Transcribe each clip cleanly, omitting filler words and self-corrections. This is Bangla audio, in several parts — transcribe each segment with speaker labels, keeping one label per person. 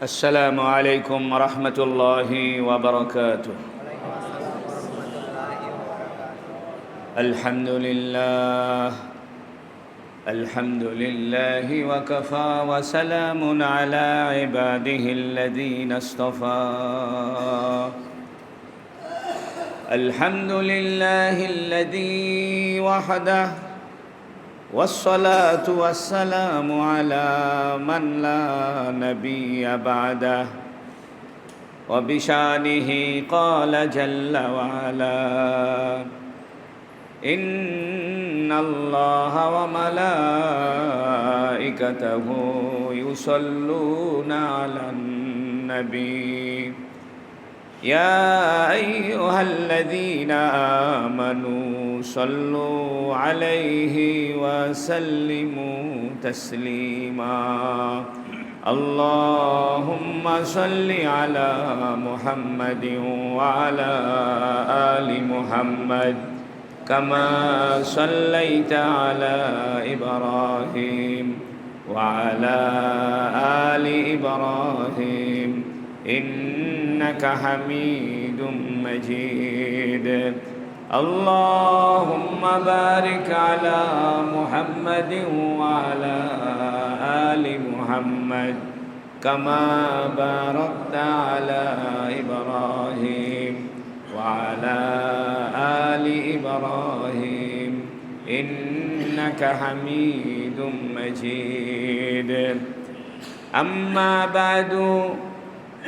Speaker 1: السلام عليكم ورحمة الله وبركاته. الحمد لله وكفى وسلام على عباده الذين اصطفى. الحمد لله الذي وحده والصلاة والسلام على من لا نبي بعده. وبشانه قال جل وعلا: إن الله وملائكته يصلون على النبي يا أيها الذين آمنوا صلوا عليه وسلموا تسليما. اللهم صل على محمد وعلى آل محمد كما صليت على إبراهيم وعلى آل إبراهيم إنك حميد مجيد. اللهم بارك على محمد وعلى آل محمد كما باركت على إبراهيم وعلى آل إبراهيم إنك حميد مجيد. أما بعد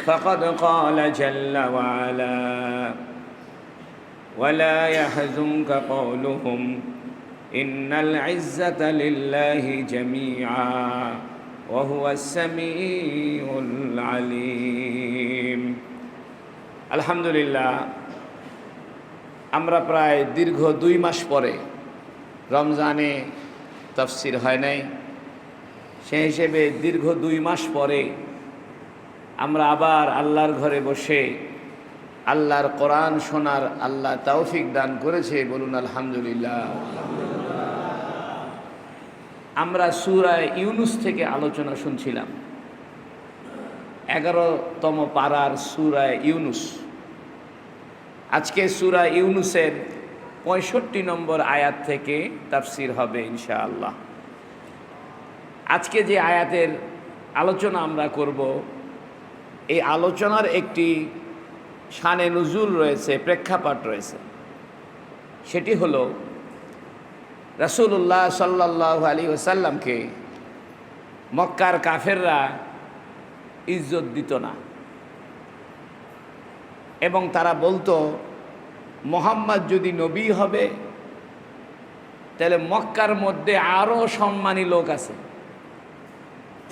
Speaker 1: فقد قال جل وعلا: ولا يحزنك قولهم إن العزة لله جميعا وهو السميع العليم. আলহামদুলিল্লাহ, আমরা প্রায় দীর্ঘ 2 মাস পরে, রমজানে তাফসীর হয় নাই, সেই হিসেবে দীর্ঘ 2 মাস পরে আমরা আবার আল্লাহর ঘরে বসে আল্লাহর কোরআন শোনার আল্লাহ তৌফিক দান করেছে, বলুন আলহামদুলিল্লাহ। আমরা সূরা ইউনুস থেকে আলোচনা শুনছিলাম, 11তম পারার সূরা ইউনুস। আজকে সূরা ইউনুসের 65 নম্বর আয়াত থেকে তাফসীর হবে ইনশাআল্লাহ। আজকে যে আয়াতের আলোচনা আমরা করব, এই আলোচনার একটি শানে নুজুল রয়েছে, প্রেক্ষাপট রয়েছে। সেটি হলো রাসূলুল্লাহ সাল্লাল্লাহু আলাইহি ওয়াসাল্লামকে মক্কার কাফেররা ইজ্জত দিত না এবং তারা বলতো, মুহাম্মদ যদি নবী হবে তাহলে মক্কার মধ্যে আরও সম্মানী লোক আছে।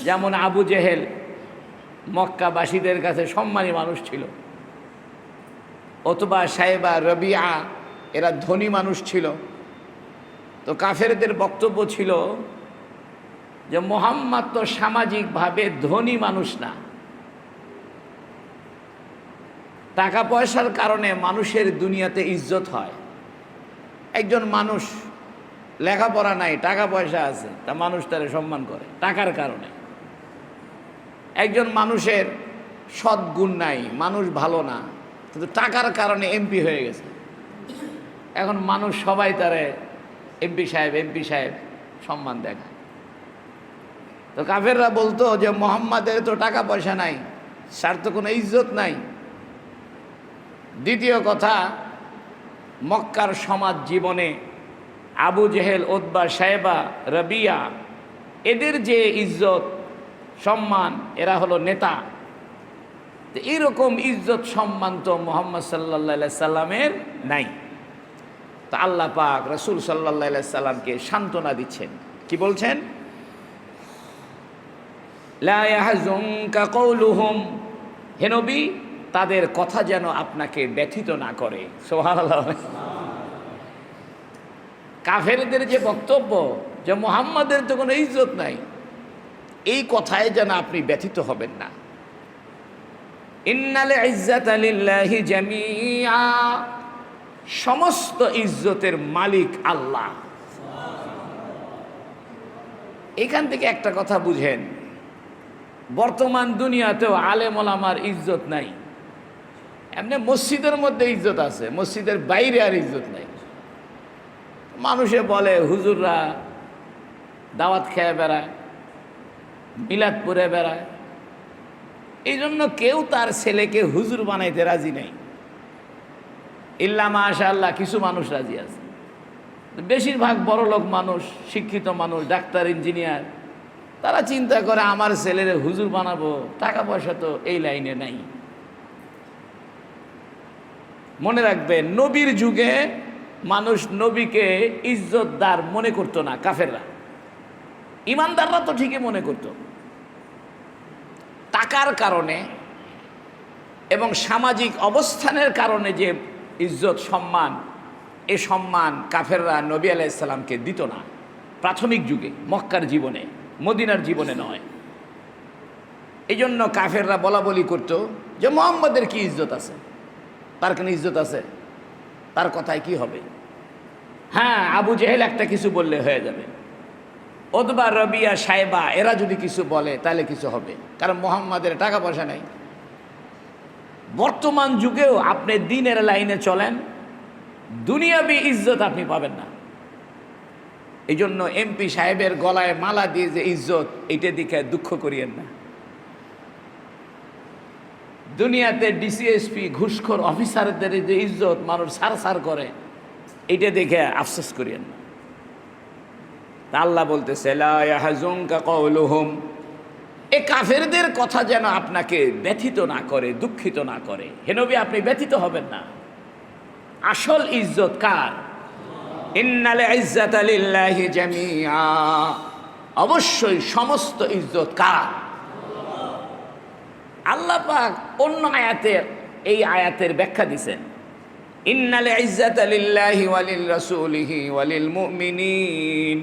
Speaker 1: যেমন আবু জেহেল মক্কাবাসীদের কাছে সম্মানী মানুষ ছিল, অথবা সাহেবা রবিয়া এরা ধনী মানুষ ছিল। তো কাফেরদের বক্তব্য ছিল যে মুহাম্মদ তো সামাজিকভাবে ধনী মানুষ না, টাকা পয়সার কারণে মানুষের দুনিয়াতে ইজ্জত হয়। একজন মানুষ লেখাপড়া নাই, টাকা পয়সা আছে, তা মানুষ তারে সম্মান করে টাকার কারণে। একজন মানুষের সদ্গুণ নাই, মানুষ ভালো না, কিন্তু টাকার কারণে এমপি হয়ে গেছে। এখন মানুষ সবাই তারে এমপি সাহেব সম্মান দেখায়। তো কাফেররা বলতো যে মুহাম্মাদের তো টাকা পয়সা নাই, তার তো কোনো ইজ্জত নাই। দ্বিতীয় কথা, মক্কার সমাজ জীবনে আবু জেহেল, উতবা, সাইবা, রবিয়া এদের যে ইজ্জত সম্মান, এরা হলো নেতা। তো এইরকম ইজ্জত সম্মান তো মুহাম্মদ সাল্লাল্লাহু আলাইহি সাল্লামের নাই। তো আল্লাহ পাক রাসূল সাল্লাল্লাহু আলাইহি সাল্লামকে সান্ত্বনা দিচ্ছেন, কি বলছেন? লা ইয়াহজুনকা কওলুহুম, হে নবী, তাদের কথা যেন আপনাকে ব্যথিত না করে। সুবহানাল্লাহ। কাফেরদের যে বক্তব্য যে মুহাম্মাদের তো কোনো ইজ্জত নাই, এই কথায় যেন আপনি ব্যথিত হবেন না। ইন্নাল ইজ্জাতা লিল্লাহি জামিআ, সমস্ত ইজ্জতের মালিক আল্লাহ। এখান থেকে একটা কথা বুঝেন বর্তমান দুনিয়াতেও আলেম ওলামার ইজ্জত নাই। এমনি মসজিদের মধ্যে ইজ্জত আছে, মসজিদের বাইরে আর ইজ্জত নাই। মানুষে বলে হুজুররা দাওয়াত খেয়ে বেড়ায়, মিলাদ পড়ে বেড়ায়, এই জন্য কেউ তার ছেলেকে হুজুর বানাইতে রাজি নেই। ইল্লা মাশাআল্লাহ কিছু মানুষ রাজি আছে। বেশিরভাগ বড়লোক মানুষ, শিক্ষিত মানুষ, ডাক্তার, ইঞ্জিনিয়ার, তারা চিন্তা করে আমার ছেলেরে হুজুর বানাবো, টাকা পয়সা তো এই লাইনে নাই। মনে রাখবেন, নবীর যুগে মানুষ নবীকে ইজ্জতদার মনে করতো না কাফেররা। ইমানদাররা তো ঠিকই মনে করত। টাকার কারণে এবং সামাজিক অবস্থানের কারণে যে ইজ্জত সম্মান, এ সম্মান কাফেররা নবী আলাইহিস সালামকে দিত না প্রাথমিক যুগে, মক্কার জীবনে, মদিনার জীবনে নয়। এই জন্য কাফেররা বলা বলি করতো যে মুহাম্মদের কি ইজ্জত আছে, তার কেন ইজ্জত আছে, তার কথায় কি হবে। হ্যাঁ, আবু জেহেল একটা কিছু বললে হয়ে যাবে, ওতবা, রবিয়া, সাইবা এরা যদি কিছু বলে তাহলে কিছু হবে, কারণ মুহাম্মাদের টাকা পয়সা নেই। বর্তমান যুগেও আপনি দ্বীনের লাইনে চলেন, দুনিয়াবি ইজ্জত আপনি পাবেন না। এই জন্য এমপি সাহেবের গলায় মালা দিয়ে যে ইজ্জত, এইটা দিকে দুঃখ করিয়েন না। দুনিয়াতে ডিসিএসপি, ঘুষখোর অফিসারদের যে ইজ্জত মানুষ সার সার করে, এইটা দেখে আফসোস করিয়েন না। আল্লাহ বলতেছে লা ইয়াহজুনকা কওলুহুম, এ কাফেরদের কথা যেন আপনাকে ব্যথিত না করে, দুঃখিত না করে। হে নবী, আপনি ব্যথিত হবেন না। আসল ইজ্জত কার? ইন্নাল ইজ্জাতা লিল্লাহি জামিআ, অবশ্যই সমস্ত ইজ্জত কার? আল্লাহ পাক অন্য আয়াতে এই আয়াতের ব্যাখ্যা দিয়েছেন, ইন্নাল ইজ্জাতা লিল্লাহি ওয়া লির রাসূলিহি ওয়া লিল মুমিনিন।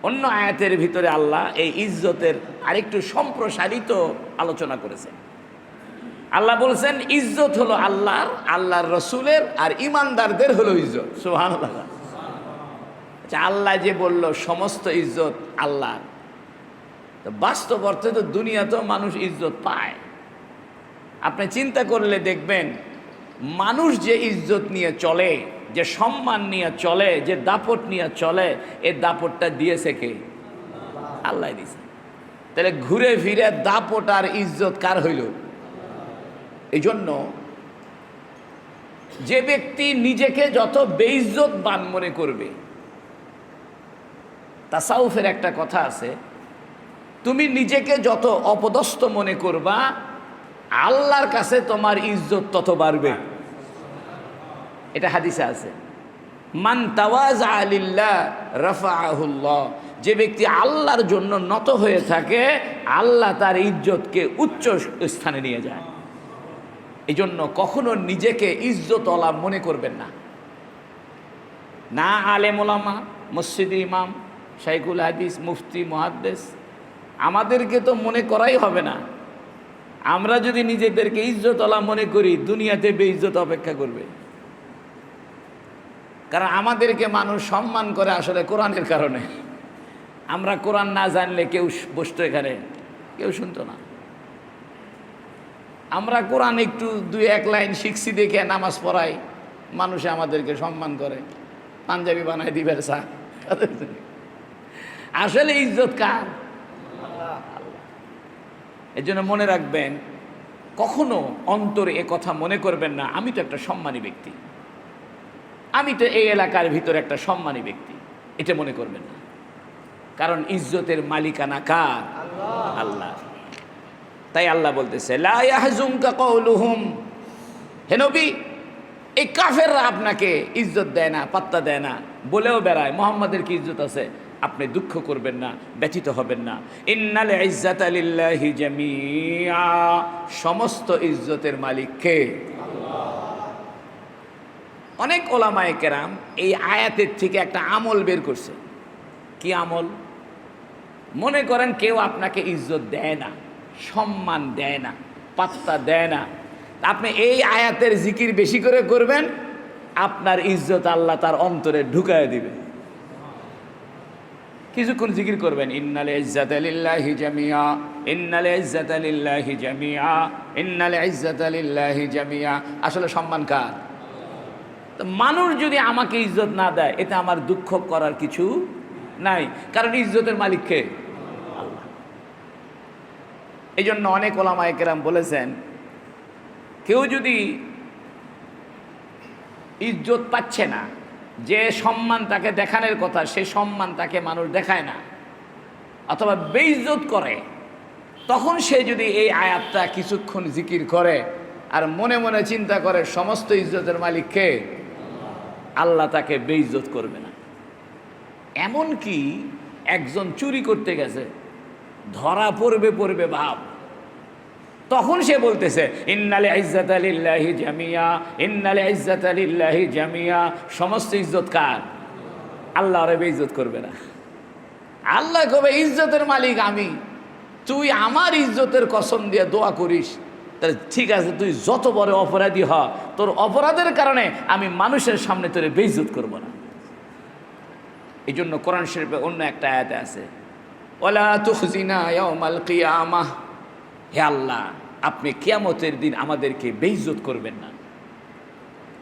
Speaker 1: অন্য আয়াতের ভিতরে আল্লাহ এই ইজ্জতের আরেকটু সম্প্রসারিত আলোচনা করেছেন। আল্লাহ বলছেন ইজ্জত হলো আল্লাহর, আল্লাহর রসুলের, আর ইমানদারদের হলো ইজ্জত। সুবহানাল্লাহ। আচ্ছা, আল্লাহ যে বলল সমস্ত ইজ্জত আল্লাহর, তো বাস্তব অর্থে তো দুনিয়াতেও মানুষ ইজ্জত পায়। আপনি চিন্তা করলে দেখবেন, মানুষ যে ইজ্জত নিয়ে চলে, যে সম্মান নিয়ে চলে, যে দাপট নিয়ে চলে, এই দাপটটা দিয়েছে কে? আল্লাহ দিয়েছে। তাহলে ঘুরে ফিরে দাপট আর ইজ্জত কার হইল? এই জন্য যে ব্যক্তি নিজেকে যত বেইজ্জতবান মনে করবে, তাসাউফের একটা কথা আছে, তুমি নিজেকে যত অপদস্থ মনে করবা, আল্লাহর কাছে তোমার ইজ্জত তত বাড়বে। এটা হাদিসে আছে, মান তাওয়াজা লিল্লাহ রাফাআহুল্লাহ। যে ব্যক্তি আল্লাহর জন্য নত হয়ে থাকে, আল্লাহ তার ইজ্জতকে উচ্চ স্থানে নিয়ে যায়। এই জন্য কখনো নিজেকে ইজ্জতওয়ালা মনে করবেন না। না আলেম ওলামা, মসজিদি ইমাম, শাইখুল হাদিস, মুফতি, মুহাদ্দিস, আমাদেরকে তো মনে করাই হবে না। আমরা যদি নিজেদেরকে ইজ্জতওয়ালা মনে করি, দুনিয়াতে বেইজ্জত অপেক্ষা করবে। কারণ আমাদেরকে মানুষ সম্মান করে আসলে কোরআনের কারণে। আমরা কোরআন না জানলে কেউ বসতো এখানে, কেউ শুনতো না। আমরা কোরআন একটু দুই এক লাইন শিখছি দেখে নামাজ পড়াই, মানুষে আমাদেরকে সম্মান করে, পাঞ্জাবি বানায় দিবের চা। আসলে ইজ্জত কার? এর জন্য মনে রাখবেন, কখনো অন্তরে এ কথা মনে করবেন না আমি তো একটা সম্মানী ব্যক্তি, আমি তো এই এলাকার ভিতরে একটা সম্মানী ব্যক্তি, এটা মনে করবেন না। কারণ ইজ্জতের মালিকানা কার? আল্লাহ। তাই আল্লাহ বলতেছে লা ইয়াহজুনকা কওলুহুম, হে নবী, এই কাফেররা আপনাকে ইজ্জত দেয় না, পাত্তা দেয় না, বলেও বেড়ায় মুহাম্মাদের কি ইজ্জত আছে, আপনি দুঃখ করবেন না, ব্যথিত হবেন না। ইন্নাল ইজ্জাতা লিল্লাহি জামিআ, সমস্ত ইজ্জতের মালিক কে? অনেক ওলামায়ে কেরাম এই আয়াতের থেকে একটা আমল বের করছে। কি আমল? মনে করেন কেউ আপনাকে ইজ্জত দেয় না, সম্মান দেয় না, পাত্তা দেয় না, আপনি এই আয়াতের জিকির বেশি করে করবেন, আপনার ইজ্জত আল্লাহ তার অন্তরে ঢুকায় দিবে। কিছুক্ষণ জিকির করবেন, ইন্নাল ইজ্জাতা লিল্লাহি জামিয়া, ইন্নাল ইজ্জাতা লিল্লাহি জামিয়া, ইন্নাল ইজ্জাতা লিল্লাহি জামিয়া। আসলে সম্মান কার? তো মানুষ যদি আমাকে ইজ্জত না দেয়, এতে আমার দুঃখ করার কিছু নাই, কারণ ইজ্জতের মালিক কে? আল্লাহ। এই জন্য অনেক ওলামায়ে কেরাম বলেছেন, কেউ যদি ইজ্জত পাচ্ছে না, যে সম্মান তাকে দেখানোর কথা সে সম্মান তাকে মানুষ দেখায় না অথবা বেইজ্জত করে, তখন সে যদি এই আয়াতটা কিছুক্ষণ জিকির করে আর মনে মনে চিন্তা করে সমস্ত ইজ্জতের মালিক কে? আল্লাহ, তাকে বেইজ্জত করবে না। এমন কি একজন চুরি করতে গেছে, ধরা পড়বে ভাব, তখন সে বলতেছে ইন্নাল ইজ্জাতা লিল্লাহি জামিয়া, ইন্নাল ইজ্জাতা লিল্লাহি জামিয়া। সমস্ত ইজ্জত কার? আল্লাহ। আরে বেইজ্জত করবে না। আল্লাহ কবে ইজ্জতের মালিক আমি, তুই আমার ইজ্জতের কসম দিয়ে দোয়া করিস, তাহলে ঠিক আছে, তুই যত বড় অপরাধী হ, তোর অপরাধের কারণে আমি মানুষের সামনে তোরে বেইজ্জত করব না। এই জন্য কোরআন শরীফে অন্য একটা আয়াতে আছে, ওয়ালা তুখজিনা ইয়াউমাল কিয়ামাহ, হে আল্লাহ আপনি কিয়ামতের দিন আমাদেরকে বেইজ্জত করবেন না।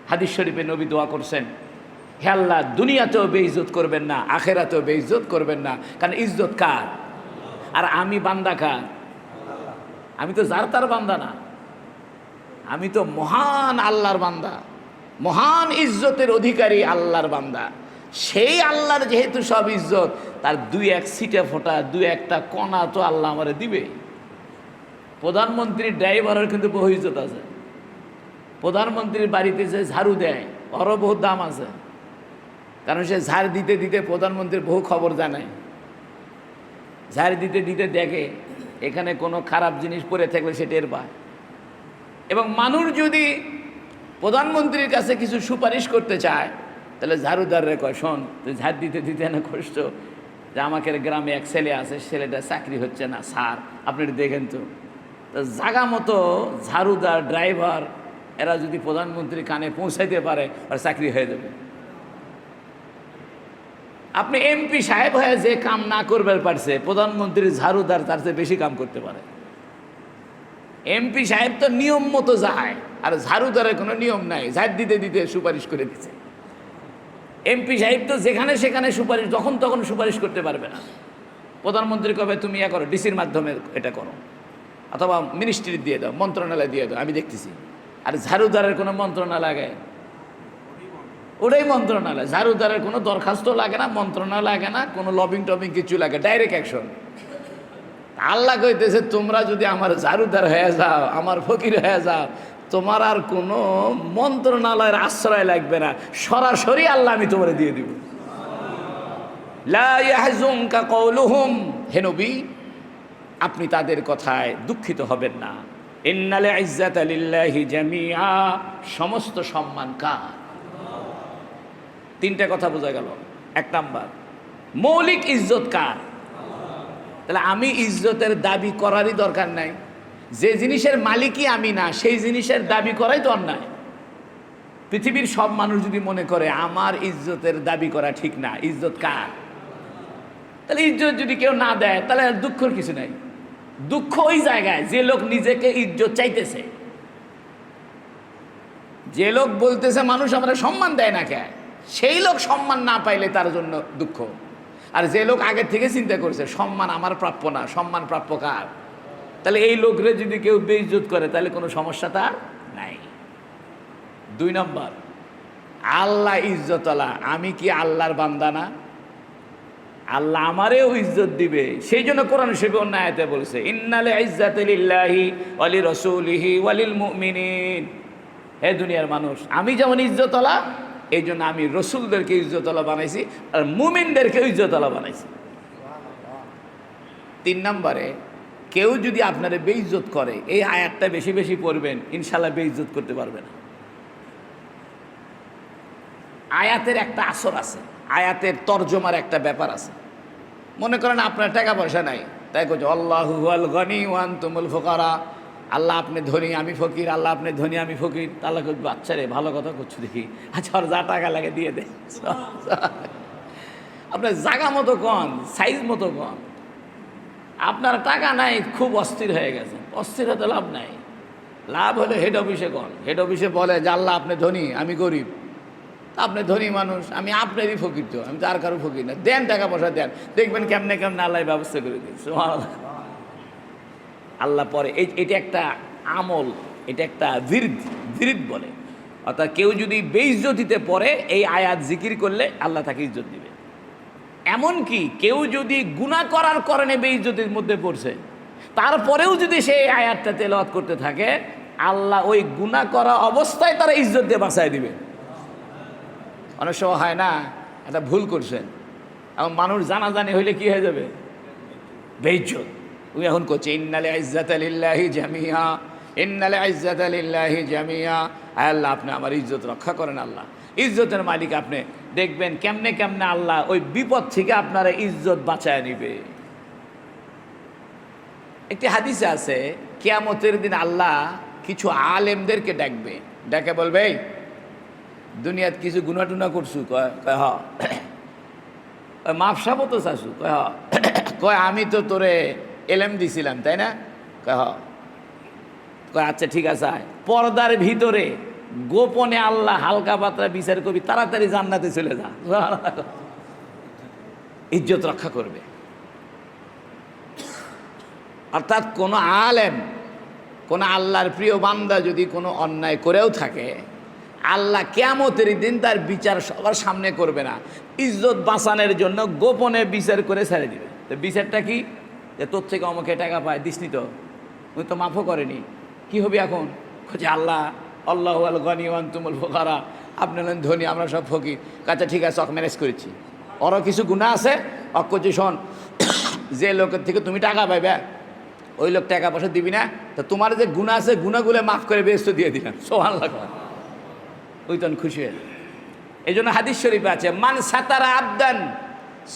Speaker 1: হাদিস শরীফে নবী দোয়া করছেন, হে আল্লাহ দুনিয়াতেও বেইজ্জত করবেন না, আখেরাতেও বেইজ্জত করবেন না, কারণ ইজ্জত কার? আর আমি বান্দা কার? আমি তো যার তার বান্দা না, আমি তো মহান আল্লাহর বান্দা, মহান ইজ্জতের অধিকারী আল্লাহর বান্দা। সেই আল্লাহর যেহেতু সব ইজ্জত, তার দুই এক ছিটে ফোঁটা, দুই একটা কণা তো আল্লাহ আমারে দিবে। প্রধানমন্ত্রীর ড্রাইভারের কিন্তু বহু ইজ্জত আছে। প্রধানমন্ত্রীর বাড়িতে যে ঝাড়ু দেয়, ওরও বহু দাম আছে, কারণ সে ঝাড় দিতে দিতে প্রধানমন্ত্রীর বহু খবর জানায়। ঝাড় দিতে দিতে দেখে এখানে কোনো খারাপ জিনিস পড়ে থাকলে সে টের পায়। এবং মানুষ যদি প্রধানমন্ত্রীর কাছে কিছু সুপারিশ করতে চায়, তাহলে ঝাড়ুদাররে কয়, শোন তুই ঝাড় দিতে দিতে না কষ্ট যে আমাদের গ্রামে এক ছেলে আছে, ছেলেটা চাকরি হচ্ছে না স্যার, আপনি দেখেন তো। জাগা মতো ঝাড়ুদার, ড্রাইভার এরা যদি প্রধানমন্ত্রীর কানে পৌঁছাইতে পারে, আর চাকরি হয়ে যাবে। আপনি এমপি সাহেব হয়ে যে কাম না করবার পারছে, প্রধানমন্ত্রীর ঝাড়ুদার তার চেয়ে বেশি কাম করতে পারে। এমপি সাহেব তো নিয়ম মতো যায়, আর ঝাড়ুদারের কোনো নিয়ম নাই, ঝাড় দিতে দিতে সুপারিশ করে দিচ্ছে। এমপি সাহেব তো যেখানে সেখানে সুপারিশ, যখন তখন সুপারিশ করতে পারবে না। প্রধানমন্ত্রী কবে তুমি ইয়া করো, ডিসির মাধ্যমে এটা করো, অথবা মিনিস্ট্রি দিয়ে দাও, মন্ত্রণালয় দিয়ে দাও, আমি দেখতেছি। আর ঝাড়ুদারের কোনো মন্ত্রণালয় লাগে? ওটাই মন্ত্রণালয়। ঝাড়ুদারের কোনো দরখাস্ত লাগে না, মন্ত্রণালয় লাগে না, কোনো লবিং টবিং কিছু লাগে, ডাইরেক্ট অ্যাকশন। আল্লাহ কইতেছে তোমরা যদি আমার ঝাড়ুদার হয়ে যাও, আমার ফকির হয়ে যাও, তোমার আর কোনো মন্ত্রণালয়ের আশ্রয় লাগবে না, সরাসরি আল্লাহ আমি তোমার দিয়ে দিব। লা ইয়াহজুনকা কওলুহুম, হে নবী আপনি তাদের কথায় দুঃখিত হবেন না। ইন্নাল ইজ্জাতা লিল্লাহি জামিআ, সমস্ত সম্মান কার? তিনটা কথা বোঝা গেল। এক নাম্বার, মৌলিক ইজ্জত কার? তাহলে আমি ইজ্জতের দাবি করারই দরকার নাই। যে জিনিসের মালিকই আমি না, সেই জিনিসের দাবি করাই তো অন্যায়। পৃথিবীর সব মানুষ যদি মনে করে আমার ইজ্জতের দাবি করা ঠিক না, ইজ্জত কার? তাহলে ইজ্জত যদি কেউ না দেয়, তাহলে দুঃখের কিছু নাই। দুঃখ ওই জায়গায় যে লোক নিজেকে ইজ্জত চাইতেছে, যে লোক বলতেছে মানুষ আমরা সম্মান দেয় না কে, সেই লোক সম্মান না পাইলে তার জন্য দুঃখ। আর যে লোক আগের থেকে চিন্তা করছে সম্মান আমার প্রাপ্য না, সম্মান প্রাপ্য কার, তাহলে এই লোকরে যদি কেউ বেইজ্জত করে তাহলে কোনো সমস্যা তার নাই। দুই নম্বর, আল্লাহ ইজ্জতওয়ালা, আমি কি আল্লাহর বান্দা না? আল্লাহ আমারেও ইজ্জত দিবে। সেই জন্য কোরআন শরীফে অন্য আয়াতে বলছে ইন্নাল ইজ্জাতা লিল্লাহি ওয়া লিরাসূলিহি ওয়া লিল মুমিনিন। হে দুনিয়ার মানুষ, আমি যেমন ইজ্জতওয়ালা, এই জন্য আমি রসুলদেরকে ইজ্জতওয়ালা বানাইছি আর মুমিনদেরকে ইজ্জতওয়ালা বানাইছি। তিন নম্বরে, কেউ যদি আপনারে বেইজ্জত করে, এই আয়াতটা বেশি বেশি পড়বেন, ইনশাল্লাহ বেইজ্জত করতে পারবে না। আয়াতের একটা আসর আছে, আয়াতের তর্জমার একটা ব্যাপার আছে। মনে করেন আপনার টাকা পয়সা নাই, তাই করছে আল্লাহু হুয়াল গনি ওয়া আনতুমুল ফুকারা, আল্লাহ আপনি ধনী আমি ফকির, আল্লাহ আপনি ধনী আমি ফকির। আল্লাহ করবে আচ্ছা রে ভালো কথা করছো দেখি, আচ্ছা আর যা টাকা লাগে দিয়ে দে। আপনার জায়গা মতো কন, সাইজ মতো কন। আপনার টাকা নাই, খুব অস্থির হয়ে গেছে, অস্থির হতে লাভ নাই। লাভ হলে হেড অফিসে কন, হেড অফিসে বলে যে আল্লাহ আপনি ধনী, আমি গরিব। আপনি ধনী মানুষ, আমি আপনারই ফকির, তো আমি তো আর কারো ফকির না, দেন টাকা পয়সা দেন, দেখবেন কেমনে কেমনে আল্লাহ ব্যবস্থা করে দিচ্ছে। আল্লাহ পরে এটা একটা আমল, এটা একটা জিরিদ বলে। অর্থাৎ কেউ যদি বেইজ্জতিতে পড়ে এই আয়াত জিকির করলে আল্লাহ তাকে ইজ্জত দিবে। এমনকি কেউ যদি গুনাহ করার কারণে বেইজ্জতির মধ্যে পড়ছে, তারপরেও যদি সেই আয়াতটা তেলাওয়াত করতে থাকে, আল্লাহ ওই গুনাহ করা অবস্থায় তারা ইজ্জত দিয়ে বাঁচায় দিবে। অনেক সময় হয় না, একটা ভুল করছেন, এখন মানুষ জানাজানি হইলে কি হয়ে যাবে? বেইজ্জত। তুমি এখন করছে ইন্নাল ইজ্জাতা লিল্লাহি জামিয়া, ইন্নাল ইজ্জাতা লিল্লাহি জামিয়া। আল্লাহ আপনি আমার ইজ্জত রক্ষা করেন। আল্লাহ ইজ্জতের মালিক। আপনি দেখবেন কেমনে কেমনে আল্লাহ ওই বিপদ থেকে আপনারা ইজ্জত বাঁচায় নিবে। একটি হাদিসে আছে, কিয়ামতের দিন আল্লাহ কিছু আলেমদেরকে ডাকবে, ডেকে বলবে এই দুনিয়াত কিছু গুনাহ টুনা করছু? কয় হ। মাফসাবো তো চাসু? কয় হ। কয় আমি তো তোরে এলেম দিছিলাম, তাই না? কয় হ। কয় আচ্ছা ঠিক আছে, পর্দার ভিতরে গোপনে আল্লাহ হালকা পাতলা বিচার করবি, তাড়াতাড়ি জান্নাতে চলে যা, ইজ্জত রক্ষা করবে। অর্থাৎ কোনো আলেম, কোনো আল্লাহর প্রিয় বান্দা যদি কোনো অন্যায় করেও থাকে, আল্লাহ কিয়ামতের দিন তার বিচার সবার সামনে করবে না, ইজ্জত বাঁচানোর জন্য গোপনে বিচার করে ছেড়ে দিবে। তো বিচারটা কি? যে তোর থেকে আমাকে টাকা পায়, দিসনি তো, উনি তো মাফও করেনি, কি হবে এখন? যে আল্লাহ আল্লাহ আল গনি ওয়ান তুমুল ফোকারা, আপনি হলেন ধনী, আমরা সব ফকির। আচ্ছা ঠিক আছে, অক ম্যানেজ করেছি। ওরও কিছু গুনাহ আছে, অক করছি শোন, যে লোকের থেকে তুমি টাকা পাইবে ওই লোক টাকা পয়সা দিবি না, তো তোমার যে গুনাহ আছে গুনাহগুলো মাফ করে বেহেশত দিয়ে দিলাম। সুবহানাল্লাহ। ওই তখন খুশি হয়ে। এই জন্য হাদিস শরীফে আছে, মান সাতারা আবদান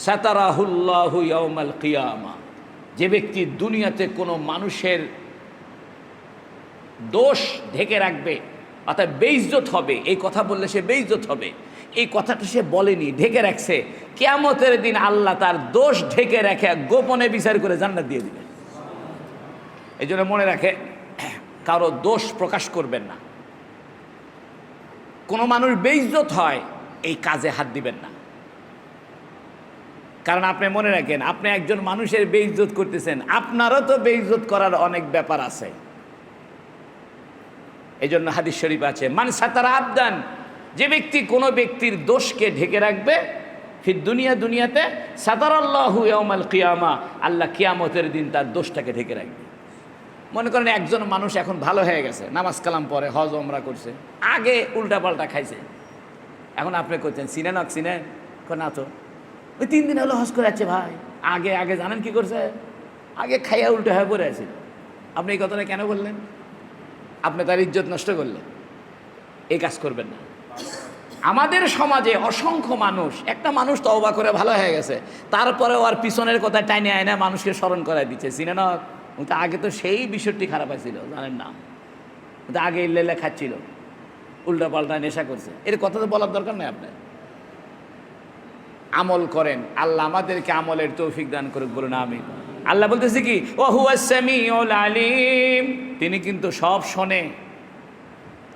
Speaker 1: সাতারাহুল্লাহু ইয়াউমাল কিয়ামা। যে ব্যক্তি দুনিয়াতে কোনো মানুষের দোষ ঢেকে রাখবে, অর্থাৎ বেইজ্জত হবে, এই কথা বললে সে বেইজ্জত হবে, এই কথাটা সে বলেনি, ঢেকে রাখছে, কিয়ামতের দিন আল্লাহ তার দোষ ঢেকে রেখে গোপনে বিচার করে জান্নাত দিয়ে দিবে। এই জন্য মনে রাখে, কারো দোষ প্রকাশ করবেন না। কোনো মানুষ বেইজ্জত হয় এই কাজে হাত দিবেন না। কারণ আপনি মনে রাখেন, আপনি একজন মানুষের বেইজ্জত করতেছেন, আপনারও তো বেইজ্জত করার অনেক ব্যাপার আছে। এই জন্য হাদিস শরীফ আছে, মান সাতারা আবদান, যে ব্যক্তি কোনো ব্যক্তির দোষকে ঢেকে রাখবে, ফির দুনিয়াতে সাতারাল্লাহু ইয়াউমাল কিয়ামা, আল্লাহ কিয়ামতের দিন তার দোষটাকে ঢেকে রাখবে। মনে করেন একজন মানুষ এখন ভালো হয়ে গেছে, নামাজ কালাম পরে, হজ ওমরা করছে, আগে উল্টাপাল্টা খাইছে, এখন আপনি করছেন চিনেন চিনেন? না তো, ওই 3 দিন হলো হজ করে যাচ্ছে ভাই। আগে জানেন কি করছে? আগে খাইয়া উল্টো হয়ে পড়ে আছে। আপনি এই কথাটা কেন বললেন? আপনি তার ইজ্জত নষ্ট করলেন। এই কাজ করবেন না। আমাদের সমাজে অসংখ্য মানুষ, একটা মানুষ তওবা করে ভালো হয়ে গেছে, তারপরে ওর পিছনের কথা টাইনে আয় না মানুষকে স্মরণ করায় দিচ্ছে, চিনে না? আগে তো সেই বিষয়টি খারাপ হয়েছিল, জানেন না? আগে ইল্লেল্লা খাচ্ছিল, উল্টা পাল্টা নেশা করছে, এর কথা তো বলার দরকার নেই। আপনার আমল করেন, আল্লাহ আমাদেরকে আমলের তৌফিক দান করুক, বলুন আমিন। আল্লাহ বলতেছে কি, ওয়া হুয়াস সামিউল আলিম, তিনি কিন্তু সব শোনে।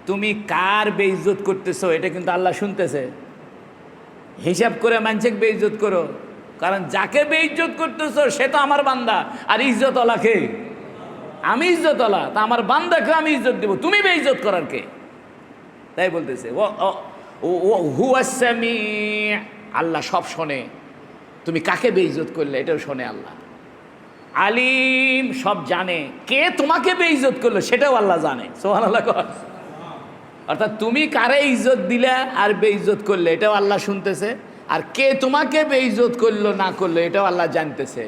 Speaker 1: তুমি কার বেইজ্জত করতেছো এটা কিন্তু আল্লাহ শুনতেছে। হিসাব করে মানুষকে বেইজ্জত করো, কারণ যাকে বেইজ্জত করতেছো সে তো আমার বান্দা, আর ইজ্জতওয়ালা কে? আমি ইজ্জতওয়ালা, তা আমার বান্দাকে আমি ইজ্জত দেব, তুমি বেইজ্জত করার কে? তাই বলতেছে হুয়াস সামি, আল্লাহ সব শোনে, তুমি কাকে বেইজ্জত করলে এটাও শোনে আল্লাহ। আলিম, সব জানে, কে তোমাকে বেইজ্জত করলো সেটাও আল্লাহ জানে। সুবহানাল্লাহ। অর্থাৎ তুমি কারে ইজ্জত দিলে আর বেইজ্জত করলে এটাও আল্লাহ শুনতেছে, আর কে তোমাকে বেইজ্জত করলো না করলো এটাও আল্লাহ জানতেছে।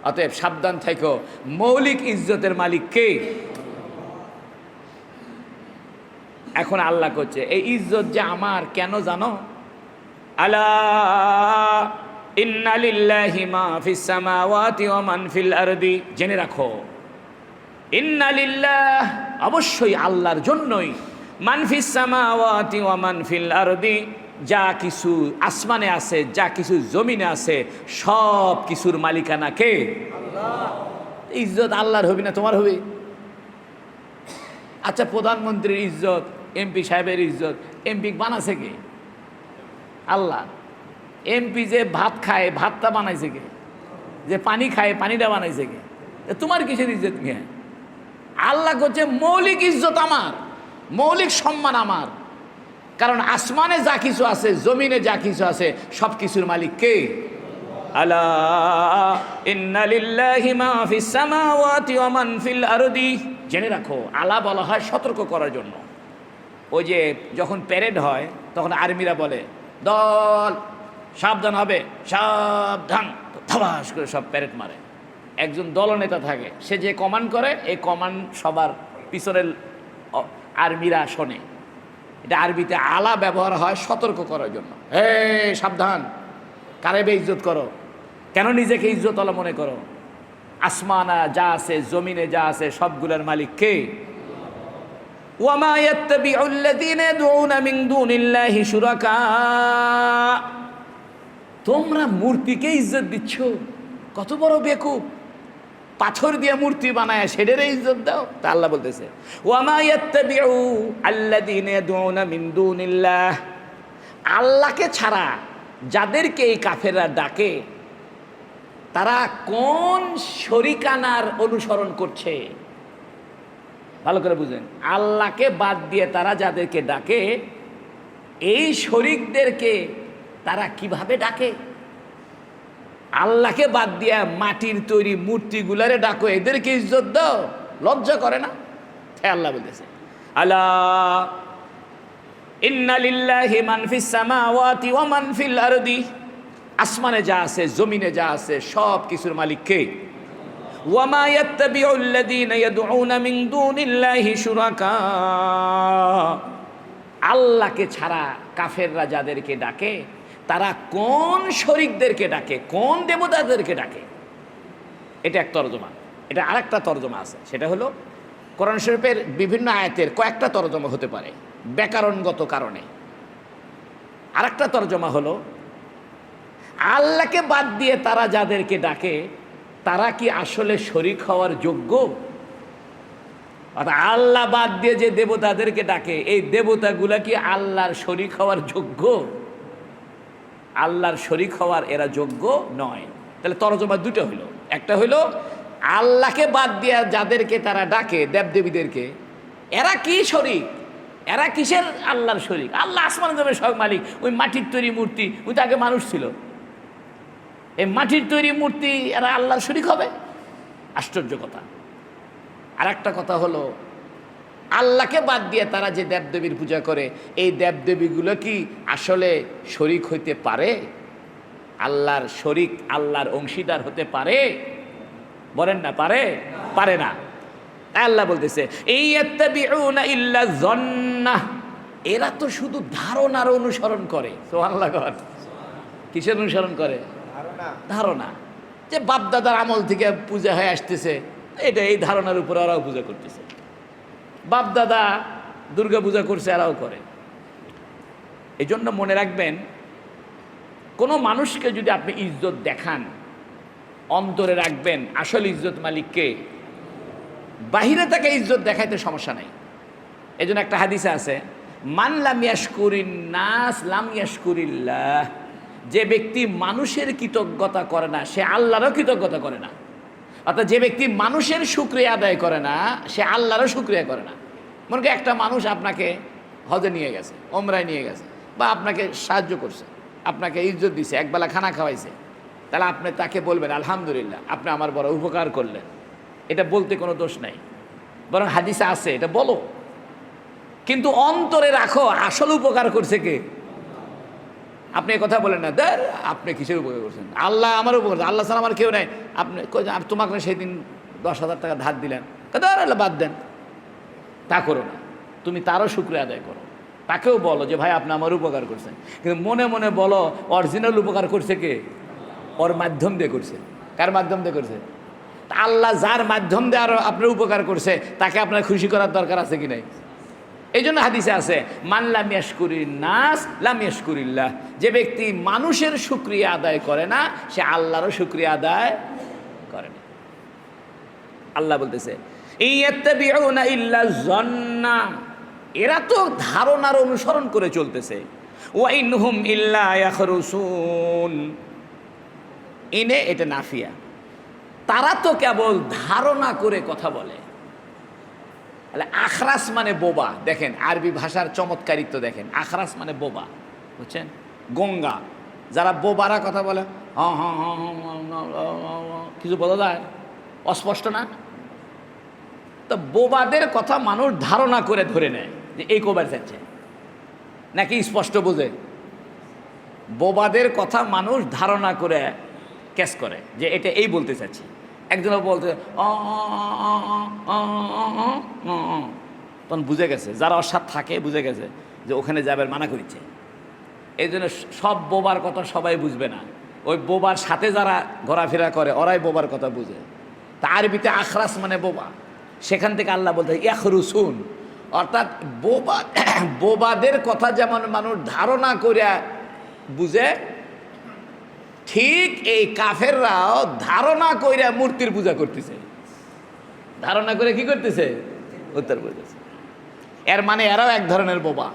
Speaker 1: অতএব সাবধান থেকো, মৌলিক ইজ্জতের মালিক কে? এখন আল্লাহ করছে এই ইজ্জত যে আমার, কেন জানো? আলা ইন্না লিল্লাহি মা ফিস সামাওয়াতি ওয়া মান ফিল আরদি, জেনে রাখো, ইন্না লিল্লাহ, অবশ্যই আল্লাহর জন্যই, মান ফিস সামাওয়াতি ওয়া মান ফিল আরদি, যা কিছু আসমানে আছে, যা কিছু জমিনে আছে, সব কিছুর মালিকানা কে? ইজ্জত আল্লাহর হবে না তোমার হবে? আচ্ছা, প্রধানমন্ত্রীর ইজ্জত, এমপি সাহেবের ইজ্জত, এমপি বানাছে কে? আল্লাহ। এমপি যে ভাত খায়, ভাতটা বানাইছে কে? যে পানি খায়, পানিটা বানাইছে কে? তোমার কিসের ইজ্জত কে? আল্লাহ করছে মৌলিক ইজ্জত আমার, মৌলিক সম্মান আমার। কারণ আসমানে যা কিছু আছে, জমিনে যা কিছু আছে, সব কিছুর মালিক কে? আলা ইন্না লিল্লাহি মা ফিস সামাওয়াতি ওয়া মান ফিল আরদি। জেনে রাখো, আলা বলা হয় সতর্ক করার জন্য। ওই যে যখন প্যারেড হয় তখন আর্মিরা বলে দল সাবধান হবে, সাবধান, ধাবাস করে সব প্যারেড মারে। একজন দলনেতা থাকে, সে যে কমান্ড করে, এই কমান্ড সবার পিছনের আর্মিরা শোনে। এটা আরবিতে আলা ব্যবহার হয় সতর্ক করার জন্য। হে সাবধান, কারে বেইজ্জত করো, কেন নিজেকে ইজ্জতওয়ালা মনে করো? আসমানা যা আছে, জমিনে যা আছে, সবগুলোর মালিক কে? ওয়ামা ইয়াত্তাবিউল্লাযীনা ইয়াদউনা মিন দুনিল্লাহি শুরাকা। তোমরা মূর্তিকে ইজ্জত দিচ্ছ, কত বড় বেকুব! পাথর দিয়ে মূর্তি বানায় সেটারে ইজ্জত দাও। তা আল্লাহ বলতেছে ওয়ামা ইয়াত্তাবিউ আল্লাযীনা ইয়াদউনা মিন দুনিল্লাহ। আল্লাহকে ছাড়া যাদেরকে এই কাফেররা ডাকে, তারা কোন শরিকানার অনুসরণ করছে? ভালো করে বুঝেন। আল্লাহকে বাদ দিয়ে তারা যাদেরকে ডাকে, এই শরিকদেরকে তারা কিভাবে ডাকে? আল্লাহকে বাদ দিয়া মাটির তৈরি মূর্তিগুলারে ডাকো, এদেরকে ইজ্জত দাও, লজ্জা করে না? আল্লাহ বলতেছে আলা ইন্না লিল্লাহি মান ফিস সামাওয়াতি ওয়া মান ফিল আরদি। আসমানে যা আছে, জমিনে যা আছে, সব কিছুর মালিক কে? ওয়ামা ইয়াত্তাবিউল্লাযীনা ইয়াদউনা মিন দুনিল্লাহি শুরাকা। আল্লাহকে ছাড়া কাফেররা যাদেরকে ডাকে, তারা কোন শরিকদেরকে ডাকে, কোন দেবতাদেরকে ডাকে? এটা এক তরজমা। এটা আরেকটা তরজমা আছে, সেটা হলো কোরআন শরীফের বিভিন্ন আয়াতের কয়েকটা তরজমা হতে পারে ব্যাকরণগত কারণে। আরেকটা তরজমা হলো আল্লাহকে বাদ দিয়ে তারা যাদেরকে ডাকে, তারা কি আসলে শরিক হওয়ার যোগ্য? অর্থাৎ আল্লাহ বাদ দিয়ে যে দেবতাদেরকে ডাকে, এই দেবতাগুলা কি আল্লাহর শরিক হওয়ার যোগ্য? আল্লাহর শরিক হওয়ার এরা যোগ্য নয়। তাহলে তরজমা দুটো হইল। একটা হইল আল্লাহকে বাদ দিয়ে যাদেরকে তারা ডাকে, দেবদেবীদেরকে, এরা কি শরিক? এরা কিসের আল্লাহর শরিক? আল্লাহ আসমান জমির সব মালিক। ওই মাটির তৈরি মূর্তি, ওই তো আগে মানুষ ছিল। এই মাটির তৈরি মূর্তি এরা আল্লাহর শরিক হবে? আশ্চর্য কথা। আর একটা কথা হলো আল্লাহকে বাদ দিয়ে তারা যে দেবদেবীর পূজা করে, এই দেবদেবীগুলো কি আসলে শরিক হইতে পারে? আল্লাহর শরিক, আল্লাহর অংশীদার হতে পারে? বলেন না, পারে? পারে না। আল্লাহ বলতেছে ইয়াত্তাবিউনা ইল্লা যন্নাহ। এরা তো শুধু ধারণার অনুসরণ করে। সুবহানাল্লাহ। কিসের অনুসরণ করে? ধারণা। যে বাপদাদার আমল থেকে পূজা হয়ে আসতেছে, এটা এই ধারণার উপর ওরাও পূজা করতেছে। বাপদাদা দুর্গা পূজা করছে, এরাও করে। এই জন্য মনে রাখবেন, কোনো মানুষকে যদি আপনি ইজ্জত দেখান, অন্তরে রাখবেন আসল ইজ্জত মালিককে। বাহিরে তাকে ইজ্জত দেখাইতে সমস্যা নাই। এই জন্য একটা হাদিসে আছে, মান লাম ইয়াশকুরিন নাস লাম ইয়াশকুরিল্লাহ। যে ব্যক্তি মানুষের কৃতজ্ঞতা করে না, সে আল্লাহরও কৃতজ্ঞতা করে না। অর্থাৎ যে ব্যক্তি মানুষের শুকরিয়া আদায় করে না, সে আল্লাহরও শুকরিয়া করে না। মনে করি একটা মানুষ আপনাকে হজে নিয়ে গেছে, ওমরায় নিয়ে গেছে, বা আপনাকে সাহায্য করছে, আপনাকে ইজ্জত দিছে, একবেলা খানা খাওয়াইছে, তাহলে আপনি তাকে বলবেন আলহামদুলিল্লাহ, আপনি আমার বড় উপকার করলেন। এটা বলতে কোনো দোষ নাই, বরং হাদিসে আছে, এটা বলো। কিন্তু অন্তরে রাখো আসল উপকার করছে কে? আপনি কথা বলেন না, দেখ আপনি কিসের উপকার করছেন? আল্লাহ আমার উপকার, আল্লাহ ছাড়া আমার কেউ নাই। আপনি তোমাকে সেই দিন 10,000 টাকা ধার দিলেন, আল্লাহ বাদ দেন, তা করো না। তুমি তারও শুকরিয়া আদায় করো, তাকেও বলো যে ভাই আপনি আমার উপকার করছেন। কিন্তু মনে মনে বলো অরিজিনাল উপকার করছে কে? ওর মাধ্যম দিয়ে করছে। কার মাধ্যম দিয়ে করছে? আল্লাহ যার মাধ্যম দিয়ে আরো আপনার উপকার করছে, তাকে আপনার খুশি করার দরকার আছে কি নাই? এই জন্য হাদিসে আছে মান লাম ইয়াশকুরিন নাস লাম ইয়াশকুরিল্লাহ, যে ব্যক্তি মানুষের শুকরিয়া আদায় করে না সে আল্লাহরও শুকরিয়া আদায় করে না। আল্লাহ বলতেছে ইয়াত্তাবিউনা ইল্লা যন্না, এরা তো ধারণার অনুসরণ করে চলতেছে। ওয়া ইনহুম ইল্লা ইয়াখরুসুন, ইনে এটা নাফিয়া, তারা তো কেবল ধারণা করে কথা বলে। আখরাস মানে বোবা, দেখেন আরবি ভাষার চমৎকারিত্ব দেখেন। আখরাস মানে বোবা, বুঝছেন? গঙ্গা, যারা বোবারা কথা বলে কিছু বলা যায়, অস্পষ্ট না? তো বোবাদের কথা মানুষ ধারণা করে ধরে নেয় যে এই কবার যাচ্ছে, নাকি স্পষ্ট বোঝে? বোবাদের কথা মানুষ ধারণা করে ক্যাচ করে যে এটা এই বলতে চাচ্ছে। একজন বলতে তখন বুঝে গেছে, যারা ওর সাথে থাকে বুঝে গেছে যে ওখানে যাবার মানা করেছে। এই জন্য সব বোবার কথা সবাই বুঝবে না, ওই বোবার সাথে যারা ঘোরাফেরা করে ওরাই বোবার কথা বুঝে। তা আরবিতে আখরাস মানে বোবা, সেখান থেকে আল্লাহ বলতে ইয়াখরুসুন, অর্থাৎ বোবাদের কথা যেমন মানুষ ধারণা করে বুঝে, ঠিক এই কাফেররাও ধারণা কইরা মূর্তির পূজা করতেছে। ধারণা করে কি করতেছে? উত্তর বলতেছে। এর মানে এরাও এক ধরনের বোবা,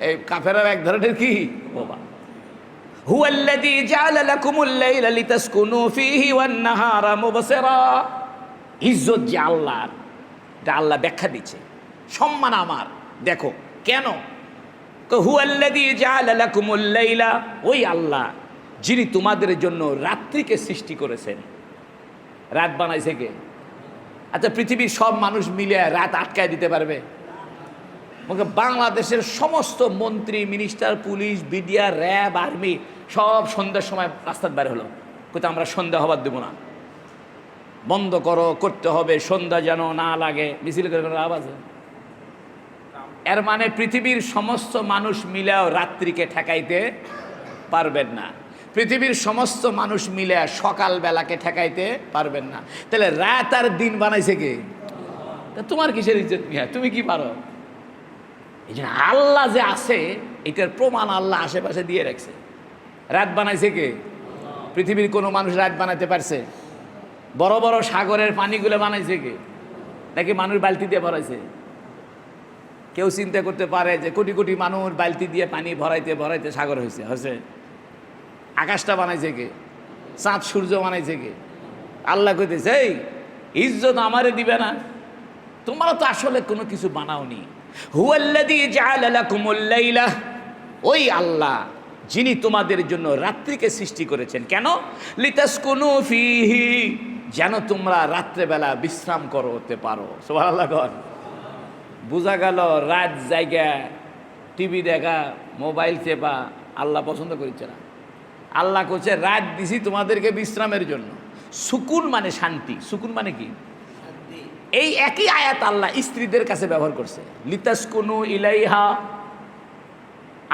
Speaker 1: এই কাফেররাও এক ধরনের কি বোবা। হুয়াল্লাযী জাআলা লাকুমুল লাইলা লিতাসকুনু ফীহি ওয়ান নাহারা মুবসিরা, ইজ্জত যে আল্লাহর, এটা আল্লাহ ব্যাখ্যা দিচ্ছে। সম্মান আমার, দেখো কেন? হুয়াল্লাযী জাআলা লাকুমুল লাইলা, ওই আল্লাহ যিনি তোমাদের জন্য রাত্রিকে সৃষ্টি করেছেন। রাত বানাইছে কে? আচ্ছা, পৃথিবীর সব মানুষ মিলে রাত আটকায় দিতে পারবে? বাংলাদেশের সমস্ত মন্ত্রী, minister, police, BDR, RAB, army সব সন্ধ্যার সময় রাস্তার বাইরে হলো, কোথাও আমরা সন্ধ্যা হবার দেবো না, বন্ধ করো, করতে হবে, সন্ধ্যা যেন না লাগে, মিছিল করে কোনো লাভ আছে? এর মানে পৃথিবীর সমস্ত মানুষ মিলেও রাত্রিকে ঠেকাইতে পারবেন না, পৃথিবীর সমস্ত মানুষ মিলে সকালবেলাকে ঠেকাইতে পারবেন না। তাহলে রাত আর দিন বানাইছে কে? তা তোমার কিসের ইজ্জত মিয়া? তুমি কি পারো? এই জন্য আল্লাহ যে আছে এটার প্রমাণ আল্লাহ আশেপাশে দিয়ে রাখছে। রাত বানাইছে কে? পৃথিবীর কোনো মানুষ রাত বানাইতে পারছে? বড় বড় সাগরের পানিগুলো বানাইছে কে? নাকি মানুষ বালতি দিয়ে ভরাইছে? কেউ চিন্তা করতে পারে যে কোটি কোটি মানুষ বালতি দিয়ে পানি ভরাইতে ভরাইতে সাগর হয়েছে? হয়েছে? আকাশটা বানাইছে কে? চাঁদ সূর্য বানাইছে কে? আল্লাহ কইতেছে এই ইজ্জত আমারে দিবে না? তোমরা তো আসলে কোনো কিছু বানাওনি। হুয়াল্লাযী জাআলা লাকুমুল লাইলা, ওই আল্লাহ যিনি তোমাদের জন্য রাত্রিকে সৃষ্টি করেছেন। কেন? লিতাসকুনু ফীহি, যেন তোমরা রাত্রেবেলা বিশ্রাম করতে পারো। সুবহানাল্লাহ। বোঝা গেল রাত জায়গা টিভি দেখা, মোবাইল চেপা আল্লাহ পছন্দ করছে না। আল্লাহ করছে রাত দিছি তোমাদেরকে বিশ্রামের জন্য। সুকুন মানে শান্তি। সুকুন মানে কি? এই একই আয়াত আল্লাহ স্ত্রীদের কাছে ব্যবহার করছে। লিতাসকুনু ইলাইহা,